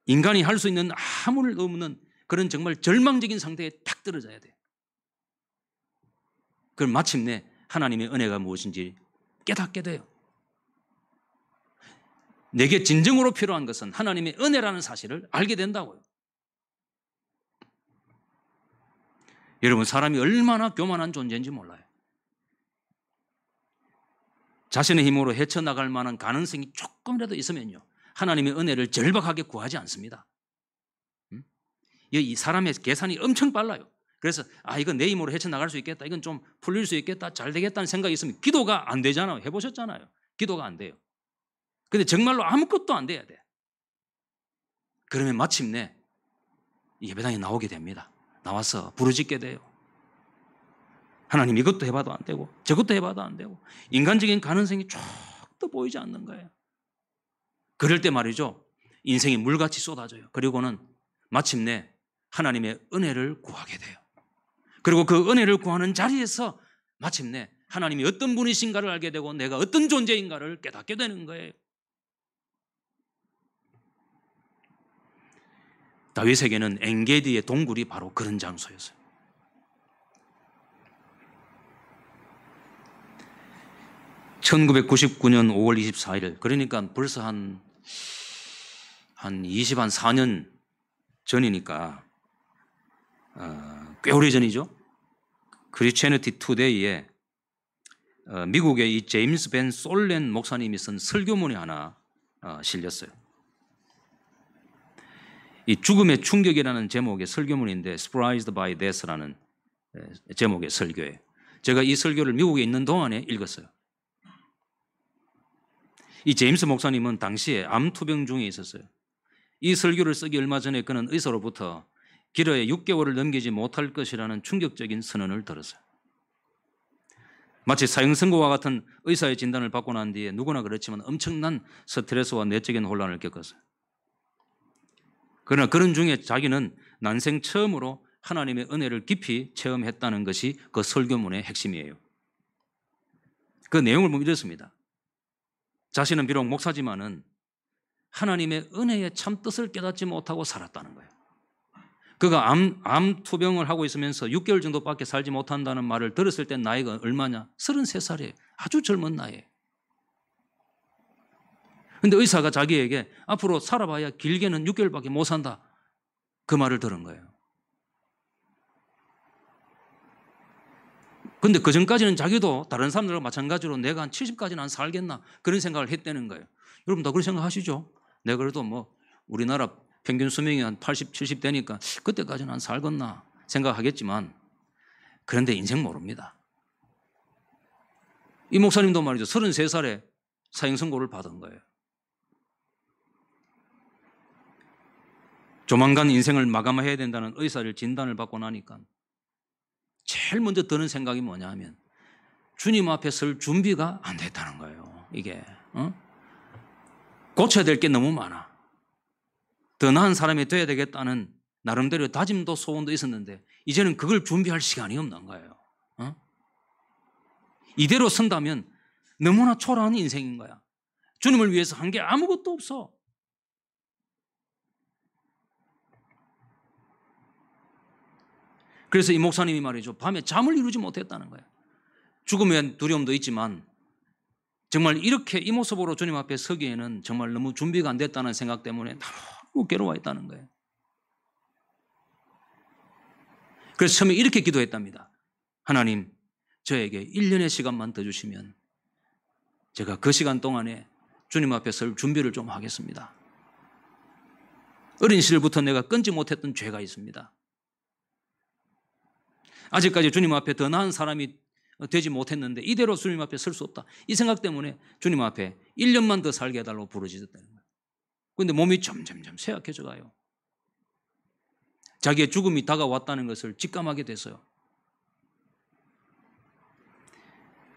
인간이 할 수 있는 아무를 없는 그런 정말 절망적인 상태에 탁 떨어져야 돼요. 그럼 마침내 하나님의 은혜가 무엇인지 깨닫게 돼요. 내게 진정으로 필요한 것은 하나님의 은혜라는 사실을 알게 된다고요. 여러분, 사람이 얼마나 교만한 존재인지 몰라요. 자신의 힘으로 헤쳐나갈 만한 가능성이 조금이라도 있으면요, 하나님의 은혜를 절박하게 구하지 않습니다. 이 사람의 계산이 엄청 빨라요. 그래서 이건 내 힘으로 헤쳐나갈 수 있겠다, 이건 좀 풀릴 수 있겠다, 잘 되겠다는 생각이 있으면 기도가 안 되잖아요. 해보셨잖아요. 기도가 안 돼요. 근데 정말로 아무것도 안 돼야 돼. 그러면 마침내 예배당에 나오게 됩니다. 나와서 부르짖게 돼요. 하나님, 이것도 해봐도 안 되고 저것도 해봐도 안 되고 인간적인 가능성이 쫙도 보이지 않는 거예요. 그럴 때 말이죠, 인생이 물같이 쏟아져요. 그리고는 마침내 하나님의 은혜를 구하게 돼요. 그리고 그 은혜를 구하는 자리에서 마침내 하나님이 어떤 분이신가를 알게 되고 내가 어떤 존재인가를 깨닫게 되는 거예요. 다윗에게는 엔게디의 동굴이 바로 그런 장소였어요. (1999년 5월 24일) 그러니까 벌써 한 4년 전이니까 꽤 오래전이죠. 크리스티애니티 투데이에 미국의 이 제임스 벤 솔렌 목사님이 쓴 설교문이 하나 실렸어요. 이 죽음의 충격이라는 제목의 설교문인데 Surprised by Death라는 제목의 설교예요. 제가 이 설교를 미국에 있는 동안에 읽었어요. 이 제임스 목사님은 당시에 암투병 중에 있었어요. 이 설교를 쓰기 얼마 전에 그는 의사로부터 기러에 6개월을 넘기지 못할 것이라는 충격적인 선언을 들었어요. 마치 사형 선고와 같은 의사의 진단을 받고 난 뒤에 누구나 그렇지만 엄청난 스트레스와 내적인 혼란을 겪었어요. 그러나 그런 중에 자기는 난생 처음으로 하나님의 은혜를 깊이 체험했다는 것이 그 설교문의 핵심이에요. 그 내용을 보면 이렇습니다. 자신은 비록 목사지만은 하나님의 은혜의 참 뜻을 깨닫지 못하고 살았다는 거예요. 그가 암 투병을 하고 있으면서 6개월 정도밖에 살지 못한다는 말을 들었을 때 나이가 얼마냐? 33살이에요. 아주 젊은 나이에. 그런데 의사가 자기에게 앞으로 살아봐야 길게는 6개월밖에 못 산다. 그 말을 들은 거예요. 그런데 그 전까지는 자기도 다른 사람들과 마찬가지로 내가 한 70까지는 안 살겠나 그런 생각을 했다는 거예요. 여러분 다 그런 생각하시죠? 내가 그래도 뭐 우리나라 평균 수명이 한 80, 70 되니까 그때까지는 안 살겠나 생각하겠지만 그런데 인생 모릅니다. 이 목사님도 말이죠. 33살에 사형 선고를 받은 거예요. 조만간 인생을 마감해야 된다는 의사를 진단을 받고 나니까 제일 먼저 드는 생각이 뭐냐 하면 주님 앞에 설 준비가 안 됐다는 거예요. 이게 고쳐야 될 게 너무 많아. 더 나은 사람이 돼야 되겠다는 나름대로 다짐도 소원도 있었는데 이제는 그걸 준비할 시간이 없는 거예요. 이대로 선다면 너무나 초라한 인생인 거야. 주님을 위해서 한 게 아무것도 없어. 그래서 이 목사님이 말이죠. 밤에 잠을 이루지 못했다는 거예요. 죽음의 두려움도 있지만 정말 이렇게 이 모습으로 주님 앞에 서기에는 정말 너무 준비가 안 됐다는 생각 때문에 너무 괴로워했다는 거예요. 그래서 처음에 이렇게 기도했답니다. 하나님, 저에게 1년의 시간만 더 주시면 제가 그 시간 동안에 주님 앞에 설 준비를 좀 하겠습니다. 어린 시절부터 내가 끊지 못했던 죄가 있습니다. 아직까지 주님 앞에 더 나은 사람이 되지 못했는데 이대로 주님 앞에 설 수 없다. 이 생각 때문에 주님 앞에 1년만 더 살게 해달라고 부르짖었다는 거예요. 그런데 몸이 점점 쇠약해져 가요. 자기의 죽음이 다가왔다는 것을 직감하게 됐어요.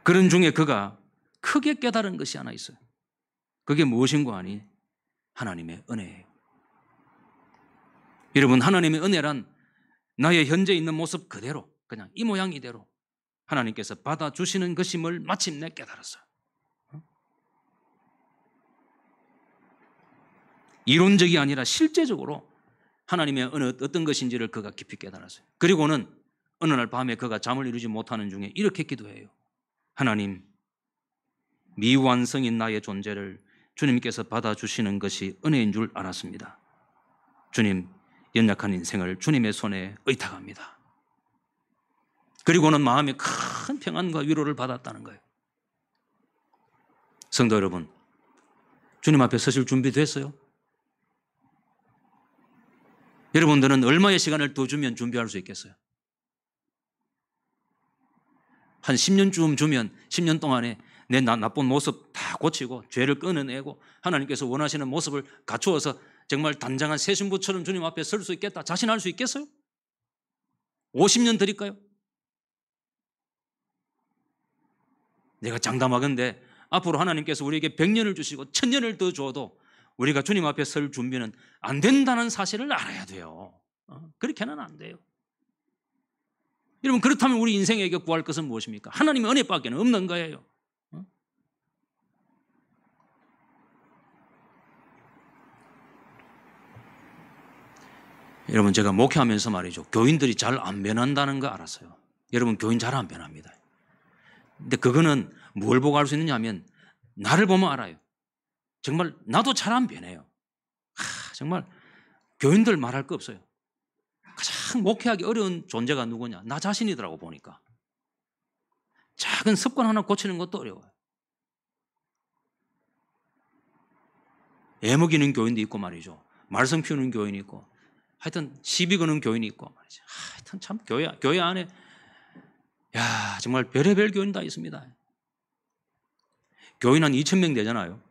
그런 중에 그가 크게 깨달은 것이 하나 있어요. 그게 무엇인가 하니 하나님의 은혜예요. 여러분, 하나님의 은혜란 나의 현재 있는 모습 그대로 그냥 이 모양 이대로 하나님께서 받아주시는 것임을 마침내 깨달았어요. 이론적이 아니라 실제적으로 하나님의 은혜 어떤 것인지를 그가 깊이 깨달았어요. 그리고는 어느 날 밤에 그가 잠을 이루지 못하는 중에 이렇게 기도해요. 하나님, 미완성인 나의 존재를 주님께서 받아주시는 것이 은혜인 줄 알았습니다. 주님, 연약한 인생을 주님의 손에 의탁합니다. 그리고는 마음에 큰 평안과 위로를 받았다는 거예요. 성도 여러분, 주님 앞에 서실 준비 됐어요? 여러분들은 얼마의 시간을 더 주면 준비할 수 있겠어요? 한 10년쯤 주면 10년 동안에 내 나쁜 모습 다 고치고 죄를 끊어내고 하나님께서 원하시는 모습을 갖추어서 정말 단장한 새 신부처럼 주님 앞에 설 수 있겠다 자신할 수 있겠어요? 50년 드릴까요? 내가 장담하건대 앞으로 하나님께서 우리에게 100년을 주시고 1000년을 더 줘도 우리가 주님 앞에 설 준비는 안 된다는 사실을 알아야 돼요. 그렇게는 안 돼요. 여러분, 그렇다면 우리 인생에게 구할 것은 무엇입니까? 하나님의 은혜밖에 없는 거예요. 여러분, 제가 목회하면서 말이죠, 교인들이 잘 안 변한다는 거 알았어요. 여러분, 교인 잘 안 변합니다. 근데 그거는 뭘 보고 알 수 있느냐 하면 나를 보면 알아요. 정말 나도 잘 안 변해요. 정말 교인들 말할 거 없어요. 가장 목회하기 어려운 존재가 누구냐? 나 자신이더라고 보니까. 작은 습관 하나 고치는 것도 어려워요. 애먹이는 교인도 있고 말이죠. 말썽 피우는 교인이 있고, 하여튼 시비 거는 교인이 있고 말이죠. 하여튼 참 교회 안에 정말 별의별 교인 다 있습니다. 교인 한 2,000명 되잖아요.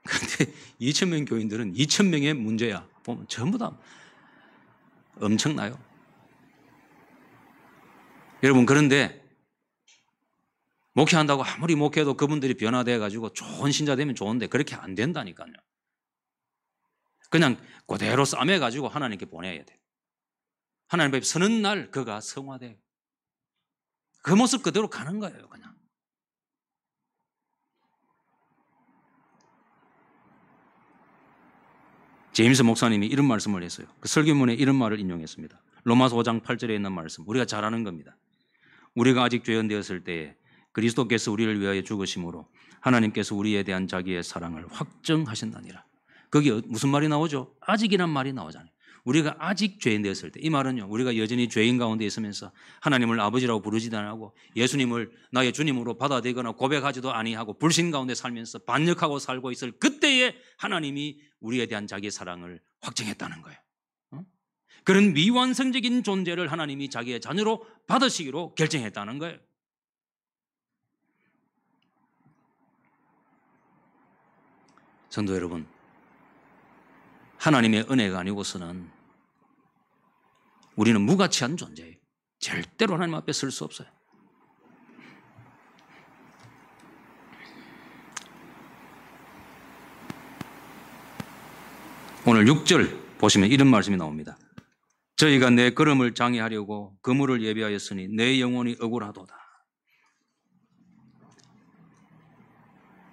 그런데 2,000명 교인들은 2,000명의 문제야. 보면 전부 다 엄청나요. 여러분, 그런데 목회한다고 아무리 목회해도 그분들이 변화돼 가지고 좋은 신자 되면 좋은데 그렇게 안 된다니까요. 그냥 그대로 싸매 가지고 하나님께 보내야 돼. 하나님 앞에 서는 날 그가 성화돼. 그 모습 그대로 가는 거예요, 그냥. 제임스 목사님이 이런 말씀을 했어요. 그 설교문에 이런 말을 인용했습니다. 로마서 5장 8절에 있는 말씀, 우리가 잘 아는 겁니다. 우리가 아직 죄인 되었을 때에 그리스도께서 우리를 위하여 죽으심으로 하나님께서 우리에 대한 자기의 사랑을 확정하신다니라. 거기 무슨 말이 나오죠? 아직이란 말이 나오잖아요. 우리가 아직 죄인 되었을 때, 이 말은요, 우리가 여전히 죄인 가운데 있으면서 하나님을 아버지라고 부르지도 않고 예수님을 나의 주님으로 받아들이거나 고백하지도 아니하고 불신 가운데 살면서 반역하고 살고 있을 그때에 하나님이 우리에 대한 자기의 사랑을 확정했다는 거예요. 그런 미완성적인 존재를 하나님이 자기의 자녀로 받으시기로 결정했다는 거예요. 성도 여러분, 하나님의 은혜가 아니고서는 우리는 무가치한 존재예요. 절대로 하나님 앞에 설 수 없어요. 오늘 6절 보시면 이런 말씀이 나옵니다. 저희가 내 걸음을 장애하려고 그물을 예비하였으니 내 영혼이 억울하도다.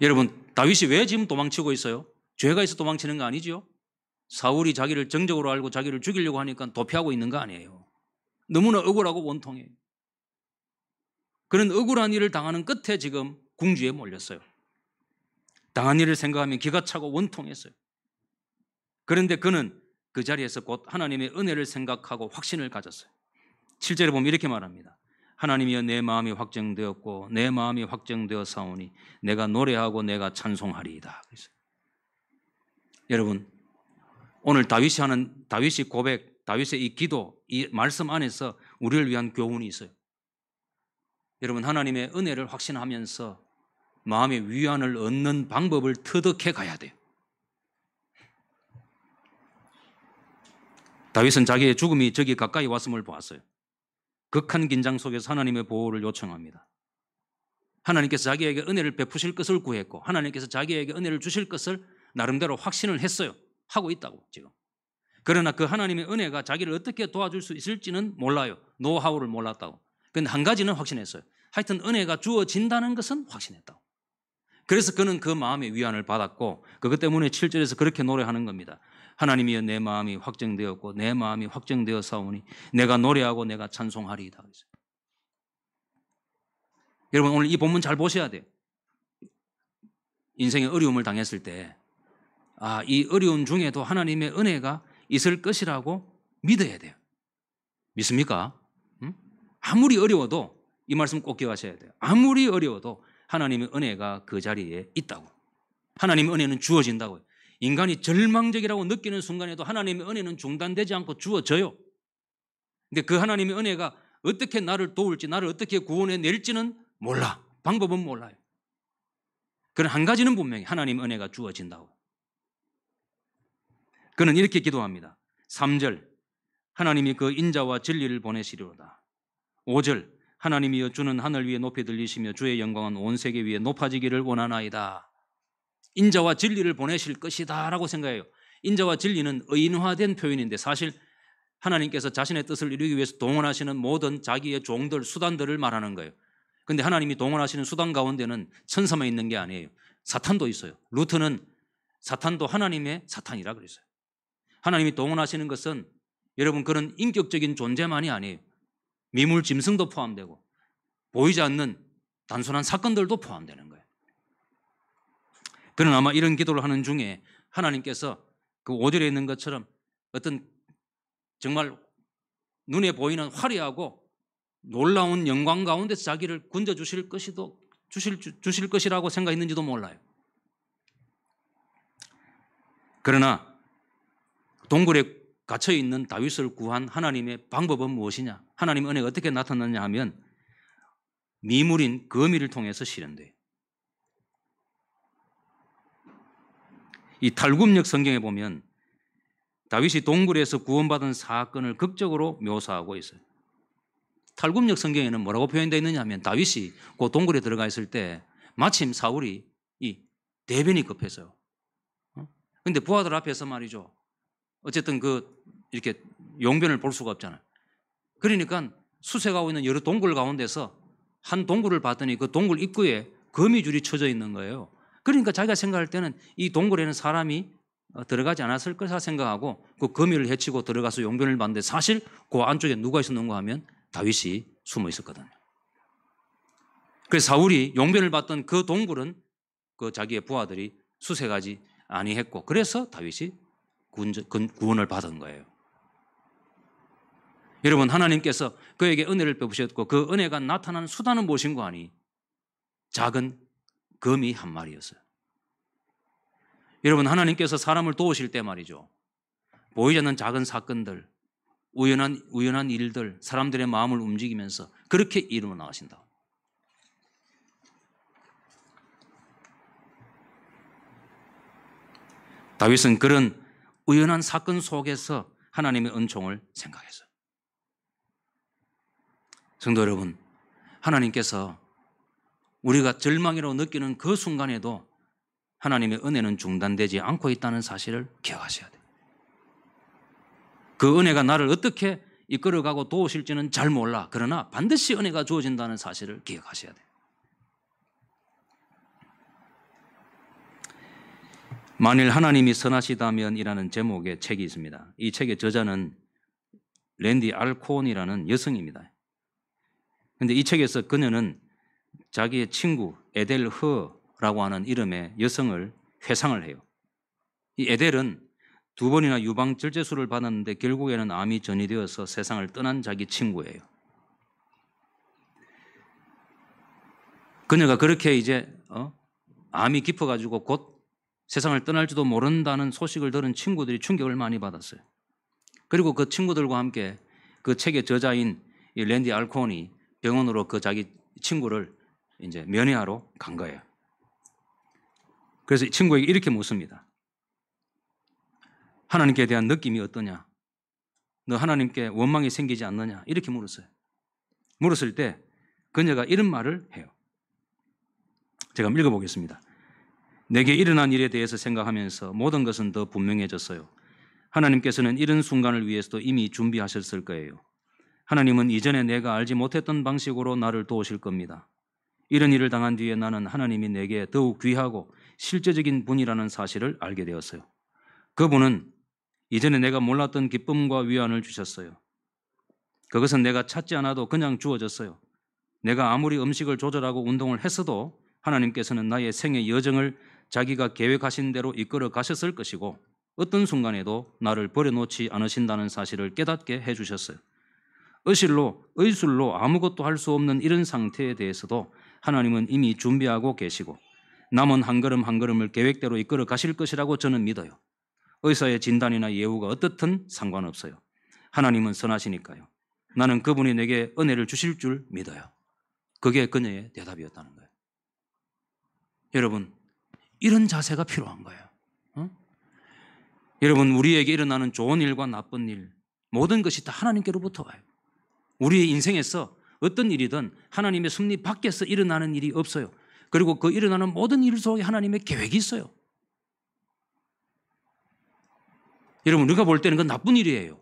여러분, 다윗이 왜 지금 도망치고 있어요? 죄가 있어 도망치는 거 아니죠? 사울이 자기를 정적으로 알고 자기를 죽이려고 하니까 도피하고 있는 거 아니에요. 너무나 억울하고 원통해요. 그런 억울한 일을 당하는 끝에 지금 궁지에 몰렸어요. 당한 일을 생각하면 기가 차고 원통했어요. 그런데 그는 그 자리에서 곧 하나님의 은혜를 생각하고 확신을 가졌어요. 7절에 보면 이렇게 말합니다. 하나님이여 내 마음이 확정되었고 내 마음이 확정되어 사오니 내가 노래하고 내가 찬송하리이다. 여러분, 오늘 다윗이 하는 다윗의 고백, 다윗의 이 기도, 이 말씀 안에서 우리를 위한 교훈이 있어요. 여러분, 하나님의 은혜를 확신하면서 마음의 위안을 얻는 방법을 터득해 가야 돼요. 다윗은 자기의 죽음이 저기 가까이 왔음을 보았어요. 극한 긴장 속에서 하나님의 보호를 요청합니다. 하나님께서 자기에게 은혜를 베푸실 것을 구했고 하나님께서 자기에게 은혜를 주실 것을 나름대로 확신을 했어요. 하고 있다고 지금. 그러나 그 하나님의 은혜가 자기를 어떻게 도와줄 수 있을지는 몰라요. 노하우를 몰랐다고. 그런데 한 가지는 확신했어요. 하여튼 은혜가 주어진다는 것은 확신했다고. 그래서 그는 그 마음의 위안을 받았고 그것 때문에 7절에서 그렇게 노래하는 겁니다. 하나님이여 내 마음이 확정되었고 내 마음이 확정되어 사오니 내가 노래하고 내가 찬송하리이다. 여러분, 오늘 이 본문 잘 보셔야 돼요. 인생의 어려움을 당했을 때 이 어려움 중에도 하나님의 은혜가 있을 것이라고 믿어야 돼요. 믿습니까? 아무리 어려워도 이 말씀 꼭 기억하셔야 돼요. 아무리 어려워도 하나님의 은혜가 그 자리에 있다고. 하나님의 은혜는 주어진다고요. 인간이 절망적이라고 느끼는 순간에도 하나님의 은혜는 중단되지 않고 주어져요. 근데 그 하나님의 은혜가 어떻게 나를 도울지, 나를 어떻게 구원해 낼지는 몰라. 방법은 몰라요. 그런 한 가지는 분명히 하나님의 은혜가 주어진다고. 그는 이렇게 기도합니다. 3절, 하나님이 그 인자와 진리를 보내시리로다. 5절, 하나님이여 주는 하늘 위에 높이 들리시며 주의 영광은 온 세계 위에 높아지기를 원하나이다. 인자와 진리를 보내실 것이다 라고 생각해요. 인자와 진리는 의인화된 표현인데 사실 하나님께서 자신의 뜻을 이루기 위해서 동원하시는 모든 자기의 종들, 수단들을 말하는 거예요. 그런데 하나님이 동원하시는 수단 가운데는 천사만 있는 게 아니에요. 사탄도 있어요. 루트는 사탄도 하나님의 사탄이라 그랬어요. 하나님이 동원하시는 것은 여러분 그런 인격적인 존재만이 아니에요. 미물 짐승도 포함되고 보이지 않는 단순한 사건들도 포함되는 거예요. 그는 아마 이런 기도를 하는 중에 하나님께서 그 5절에 있는 것처럼 어떤 정말 눈에 보이는 화려하고 놀라운 영광 가운데서 자기를 건져 주실 것이라고 생각했는지도 몰라요. 그러나 동굴에 갇혀 있는 다윗을 구한 하나님의 방법은 무엇이냐? 하나님의 은혜가 어떻게 나타났냐 하면 미물인 거미를 통해서 실현돼요. 이 탈굽력 성경에 보면 다윗이 동굴에서 구원받은 사건을 극적으로 묘사하고 있어요. 탈굽력 성경에는 뭐라고 표현되어 있느냐 하면 다윗이 그 동굴에 들어가 있을 때 마침 사울이 이 대변이 급해서요. 그런데 부하들 앞에서 말이죠. 어쨌든 이렇게 용변을 볼 수가 없잖아요. 그러니까 수색하고 있는 여러 동굴 가운데서 한 동굴을 봤더니 그 동굴 입구에 거미줄이 쳐져 있는 거예요. 그러니까 자기가 생각할 때는 이 동굴에는 사람이 들어가지 않았을 것이라 생각하고 그 거미를 해치고 들어가서 용변을 봤는데 사실 그 안쪽에 누가 있었는가 하면 다윗이 숨어 있었거든요. 그래서 사울이 용변을 봤던 그 동굴은 그 자기의 부하들이 수색하지 아니했고 그래서 다윗이 구원을 받은 거예요. 여러분 하나님께서 그에게 은혜를 베푸셨고 그 은혜가 나타나는 수단은 무엇인가 하니 작은 거미 한 마리였어요. 여러분 하나님께서 사람을 도우실 때 말이죠. 보이지 않는 작은 사건들, 우연한 일들, 사람들의 마음을 움직이면서 그렇게 이루어 나가신다. 다윗은 그런 우연한 사건 속에서 하나님의 은총을 생각했어요. 성도 여러분, 하나님께서 우리가 절망이라고 느끼는 그 순간에도 하나님의 은혜는 중단되지 않고 있다는 사실을 기억하셔야 돼요. 그 은혜가 나를 어떻게 이끌어가고 도우실지는 잘 몰라. 그러나 반드시 은혜가 주어진다는 사실을 기억하셔야 돼요. 만일 하나님이 선하시다면 이라는 제목의 책이 있습니다. 이 책의 저자는 랜디 알콘이라는 여성입니다. 그런데 이 책에서 그녀는 자기의 친구 에델 허라고 하는 이름의 여성을 회상을 해요. 이 에델은 2번이나 유방 절제술을 받았는데 결국에는 암이 전이되어서 세상을 떠난 자기 친구예요. 그녀가 그렇게 이제 암이 깊어가지고 곧 세상을 떠날지도 모른다는 소식을 들은 친구들이 충격을 많이 받았어요. 그리고 그 친구들과 함께 그 책의 저자인 이 랜디 알콘이 병원으로 그 자기 친구를 이제 면회하러 간 거예요. 그래서 친구에게 이렇게 묻습니다. 하나님께 대한 느낌이 어떠냐? 너 하나님께 원망이 생기지 않느냐? 이렇게 물었어요. 물었을 때 그녀가 이런 말을 해요. 제가 한번 읽어보겠습니다. 내게 일어난 일에 대해서 생각하면서 모든 것은 더 분명해졌어요. 하나님께서는 이런 순간을 위해서도 이미 준비하셨을 거예요. 하나님은 이전에 내가 알지 못했던 방식으로 나를 도우실 겁니다. 이런 일을 당한 뒤에 나는 하나님이 내게 더욱 귀하고 실제적인 분이라는 사실을 알게 되었어요. 그분은 이전에 내가 몰랐던 기쁨과 위안을 주셨어요. 그것은 내가 찾지 않아도 그냥 주어졌어요. 내가 아무리 음식을 조절하고 운동을 했어도 하나님께서는 나의 생의 여정을 자기가 계획하신 대로 이끌어 가셨을 것이고 어떤 순간에도 나를 버려놓지 않으신다는 사실을 깨닫게 해주셨어요. 의술로 아무것도 할 수 없는 이런 상태에 대해서도 하나님은 이미 준비하고 계시고 남은 한 걸음 한 걸음을 계획대로 이끌어 가실 것이라고 저는 믿어요. 의사의 진단이나 예후가 어떻든 상관없어요. 하나님은 선하시니까요. 나는 그분이 내게 은혜를 주실 줄 믿어요. 그게 그녀의 대답이었다는 거예요. 여러분, 이런 자세가 필요한 거예요. 여러분, 우리에게 일어나는 좋은 일과 나쁜 일, 모든 것이 다 하나님께로부터 와요. 우리의 인생에서 어떤 일이든 하나님의 섭리 밖에서 일어나는 일이 없어요. 그리고 그 일어나는 모든 일 속에 하나님의 계획이 있어요. 여러분, 우리가 볼 때는 그건 나쁜 일이에요.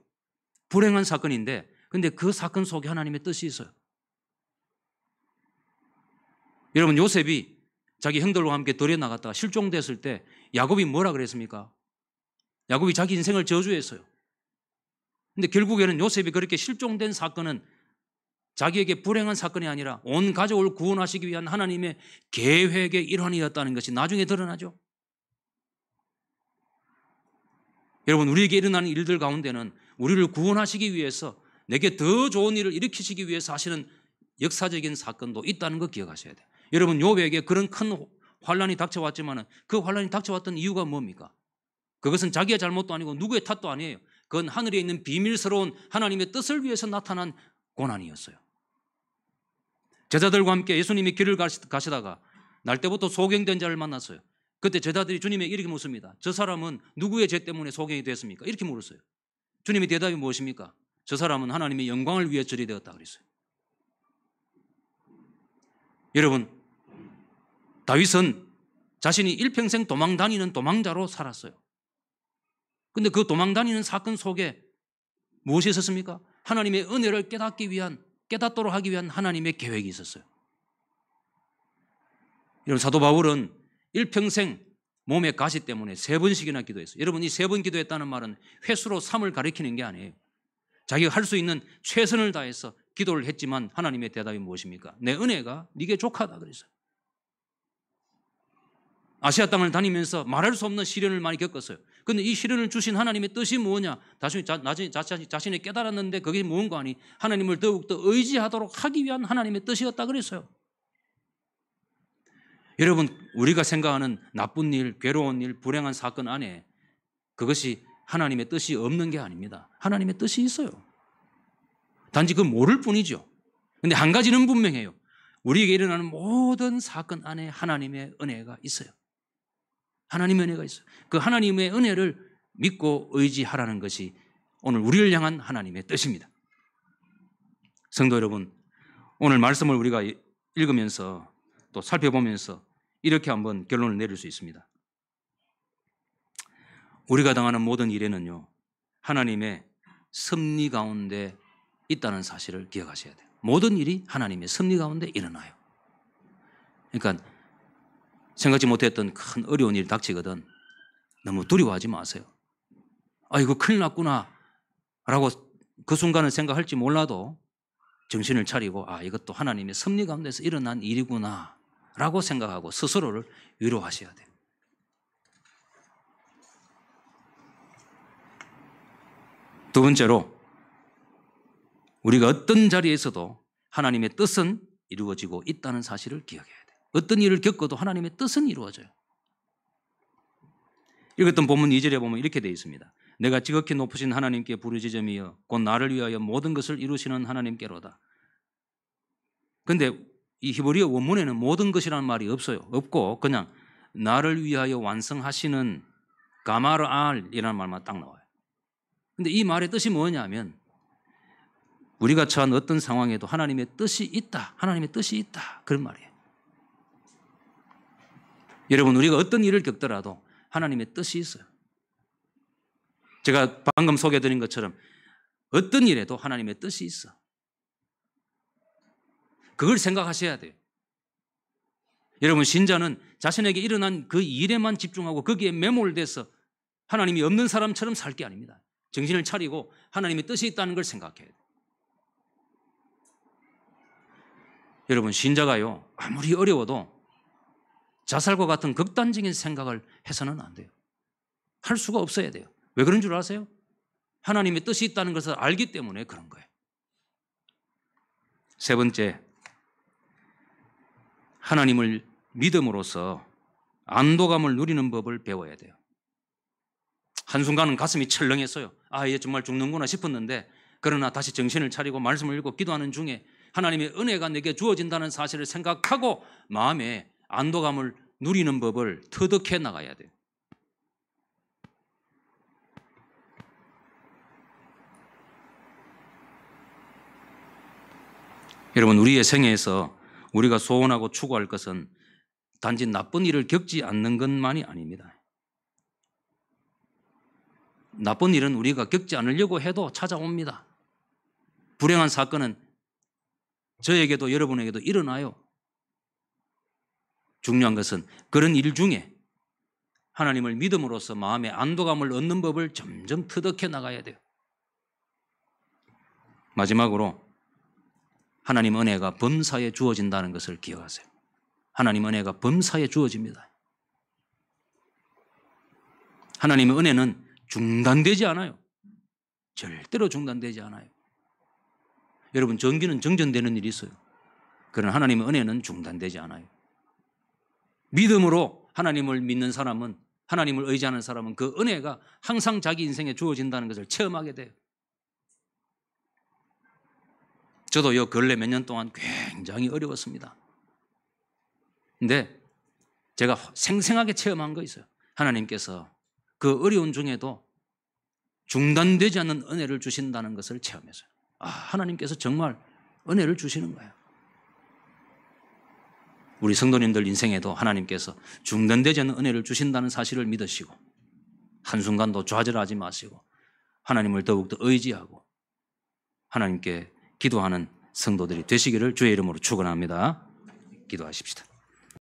불행한 사건인데, 근데 그 사건 속에 하나님의 뜻이 있어요. 여러분, 요셉이 자기 형들과 함께 들에 나갔다가 실종됐을 때 야곱이 뭐라 그랬습니까? 야곱이 자기 인생을 저주했어요. 근데 결국에는 요셉이 그렇게 실종된 사건은 자기에게 불행한 사건이 아니라 온 가족을 구원하시기 위한 하나님의 계획의 일환이었다는 것이 나중에 드러나죠. 여러분, 우리에게 일어나는 일들 가운데는 우리를 구원하시기 위해서, 내게 더 좋은 일을 일으키시기 위해서 하시는 역사적인 사건도 있다는 거 기억하셔야 돼요. 여러분, 욥에게 그런 큰 환란이 닥쳐왔지만 그 환란이 닥쳐왔던 이유가 뭡니까? 그것은 자기의 잘못도 아니고 누구의 탓도 아니에요. 그건 하늘에 있는 비밀스러운 하나님의 뜻을 위해서 나타난 고난이었어요. 제자들과 함께 예수님이 길을 가시다가 날 때부터 소경된 자를 만났어요. 그때 제자들이 주님에게 이렇게 묻습니다. 저 사람은 누구의 죄 때문에 소경이 됐습니까? 이렇게 물었어요. 주님의 대답이 무엇입니까? 저 사람은 하나님의 영광을 위해 절이 되었다 그랬어요. 여러분, 다윗은 자신이 일평생 도망 다니는 도망자로 살았어요. 근데 그 도망 다니는 사건 속에 무엇이 있었습니까? 하나님의 은혜를 깨닫도록 하기 위한 하나님의 계획이 있었어요. 여러분, 사도 바울은 일평생 몸의 가시 때문에 3번씩이나 기도했어요. 여러분, 이 3번 기도했다는 말은 횟수로 3을 가리키는 게 아니에요. 자기가 할 수 있는 최선을 다해서 기도를 했지만 하나님의 대답이 무엇입니까? 내 은혜가 네게 족하다 그랬어요. 아시아 땅을 다니면서 말할 수 없는 시련을 많이 겪었어요. 그런데 이 시련을 주신 하나님의 뜻이 뭐냐? 나중에 자신이 깨달았는데 그게 뭔가 하니 하나님을 더욱더 의지하도록 하기 위한 하나님의 뜻이었다 그랬어요. 여러분, 우리가 생각하는 나쁜 일, 괴로운 일, 불행한 사건 안에 그것이 하나님의 뜻이 없는 게 아닙니다. 하나님의 뜻이 있어요. 단지 그 모를 뿐이죠. 그런데 한 가지는 분명해요. 우리에게 일어나는 모든 사건 안에 하나님의 은혜가 있어요. 하나님의 은혜가 있어요. 그 하나님의 은혜를 믿고 의지하라는 것이 오늘 우리를 향한 하나님의 뜻입니다. 성도 여러분, 오늘 말씀을 우리가 읽으면서 또 살펴보면서 이렇게 한번 결론을 내릴 수 있습니다. 우리가 당하는 모든 일에는요, 하나님의 섭리 가운데 있다는 사실을 기억하셔야 돼요. 모든 일이 하나님의 섭리 가운데 일어나요. 그러니까 생각지 못했던 큰 어려운 일이 닥치거든 너무 두려워하지 마세요. 이거 큰일 났구나 라고 그 순간은 생각할지 몰라도 정신을 차리고 이것도 하나님의 섭리 가운데서 일어난 일이구나 라고 생각하고 스스로를 위로하셔야 돼요. 두 번째로, 우리가 어떤 자리에서도 하나님의 뜻은 이루어지고 있다는 사실을 기억해야 돼요. 어떤 일을 겪어도 하나님의 뜻은 이루어져요. 읽었던 본문 2절에 보면 이렇게 되어 있습니다. 내가 지극히 높으신 하나님께 부르짖으며 곧 나를 위하여 모든 것을 이루시는 하나님께로다. 그런데 이 히브리어 원문에는 모든 것이라는 말이 없고 그냥 나를 위하여 완성하시는 가마르알이라는 말만 딱 나와요. 그런데 이 말의 뜻이 뭐냐면 우리가 처한 어떤 상황에도 하나님의 뜻이 있다. 하나님의 뜻이 있다. 그런 말이에요. 여러분, 우리가 어떤 일을 겪더라도 하나님의 뜻이 있어요. 제가 방금 소개해드린 것처럼 어떤 일에도 하나님의 뜻이 있어. 그걸 생각하셔야 돼요. 여러분, 신자는 자신에게 일어난 그 일에만 집중하고 거기에 매몰돼서 하나님이 없는 사람처럼 살 게 아닙니다. 정신을 차리고 하나님의 뜻이 있다는 걸 생각해야 돼요. 여러분, 신자가요, 아무리 어려워도 자살과 같은 극단적인 생각을 해서는 안 돼요. 할 수가 없어야 돼요. 왜 그런 줄 아세요? 하나님의 뜻이 있다는 것을 알기 때문에 그런 거예요. 세 번째, 하나님을 믿음으로써 안도감을 누리는 법을 배워야 돼요. 한순간은 가슴이 철렁했어요. 얘 정말 죽는구나 싶었는데, 그러나 다시 정신을 차리고 말씀을 읽고 기도하는 중에 하나님의 은혜가 내게 주어진다는 사실을 생각하고 마음에 안도감을 누리는 법을 터득해 나가야 돼요. 여러분, 우리의 생애에서 우리가 소원하고 추구할 것은 단지 나쁜 일을 겪지 않는 것만이 아닙니다. 나쁜 일은 우리가 겪지 않으려고 해도 찾아옵니다. 불행한 사건은 저에게도 여러분에게도 일어나요. 중요한 것은 그런 일 중에 하나님을 믿음으로써 마음의 안도감을 얻는 법을 점점 터득해 나가야 돼요. 마지막으로 하나님 은혜가 범사에 주어진다는 것을 기억하세요. 하나님 은혜가 범사에 주어집니다. 하나님의 은혜는 중단되지 않아요. 절대로 중단되지 않아요. 여러분, 전기는 정전되는 일이 있어요. 그러나 하나님의 은혜는 중단되지 않아요. 믿음으로 하나님을 믿는 사람은, 하나님을 의지하는 사람은 그 은혜가 항상 자기 인생에 주어진다는 것을 체험하게 돼요. 저도요, 근래 몇 년 동안 굉장히 어려웠습니다. 근데 제가 생생하게 체험한 거 있어요. 하나님께서 그 어려운 중에도 중단되지 않는 은혜를 주신다는 것을 체험했어요. 아, 하나님께서 정말 은혜를 주시는 거예요. 우리 성도님들 인생에도 하나님께서 중단되지 않는 은혜를 주신다는 사실을 믿으시고 한순간도 좌절하지 마시고 하나님을 더욱더 의지하고 하나님께 기도하는 성도들이 되시기를 주의 이름으로 축원합니다. 기도하십시다.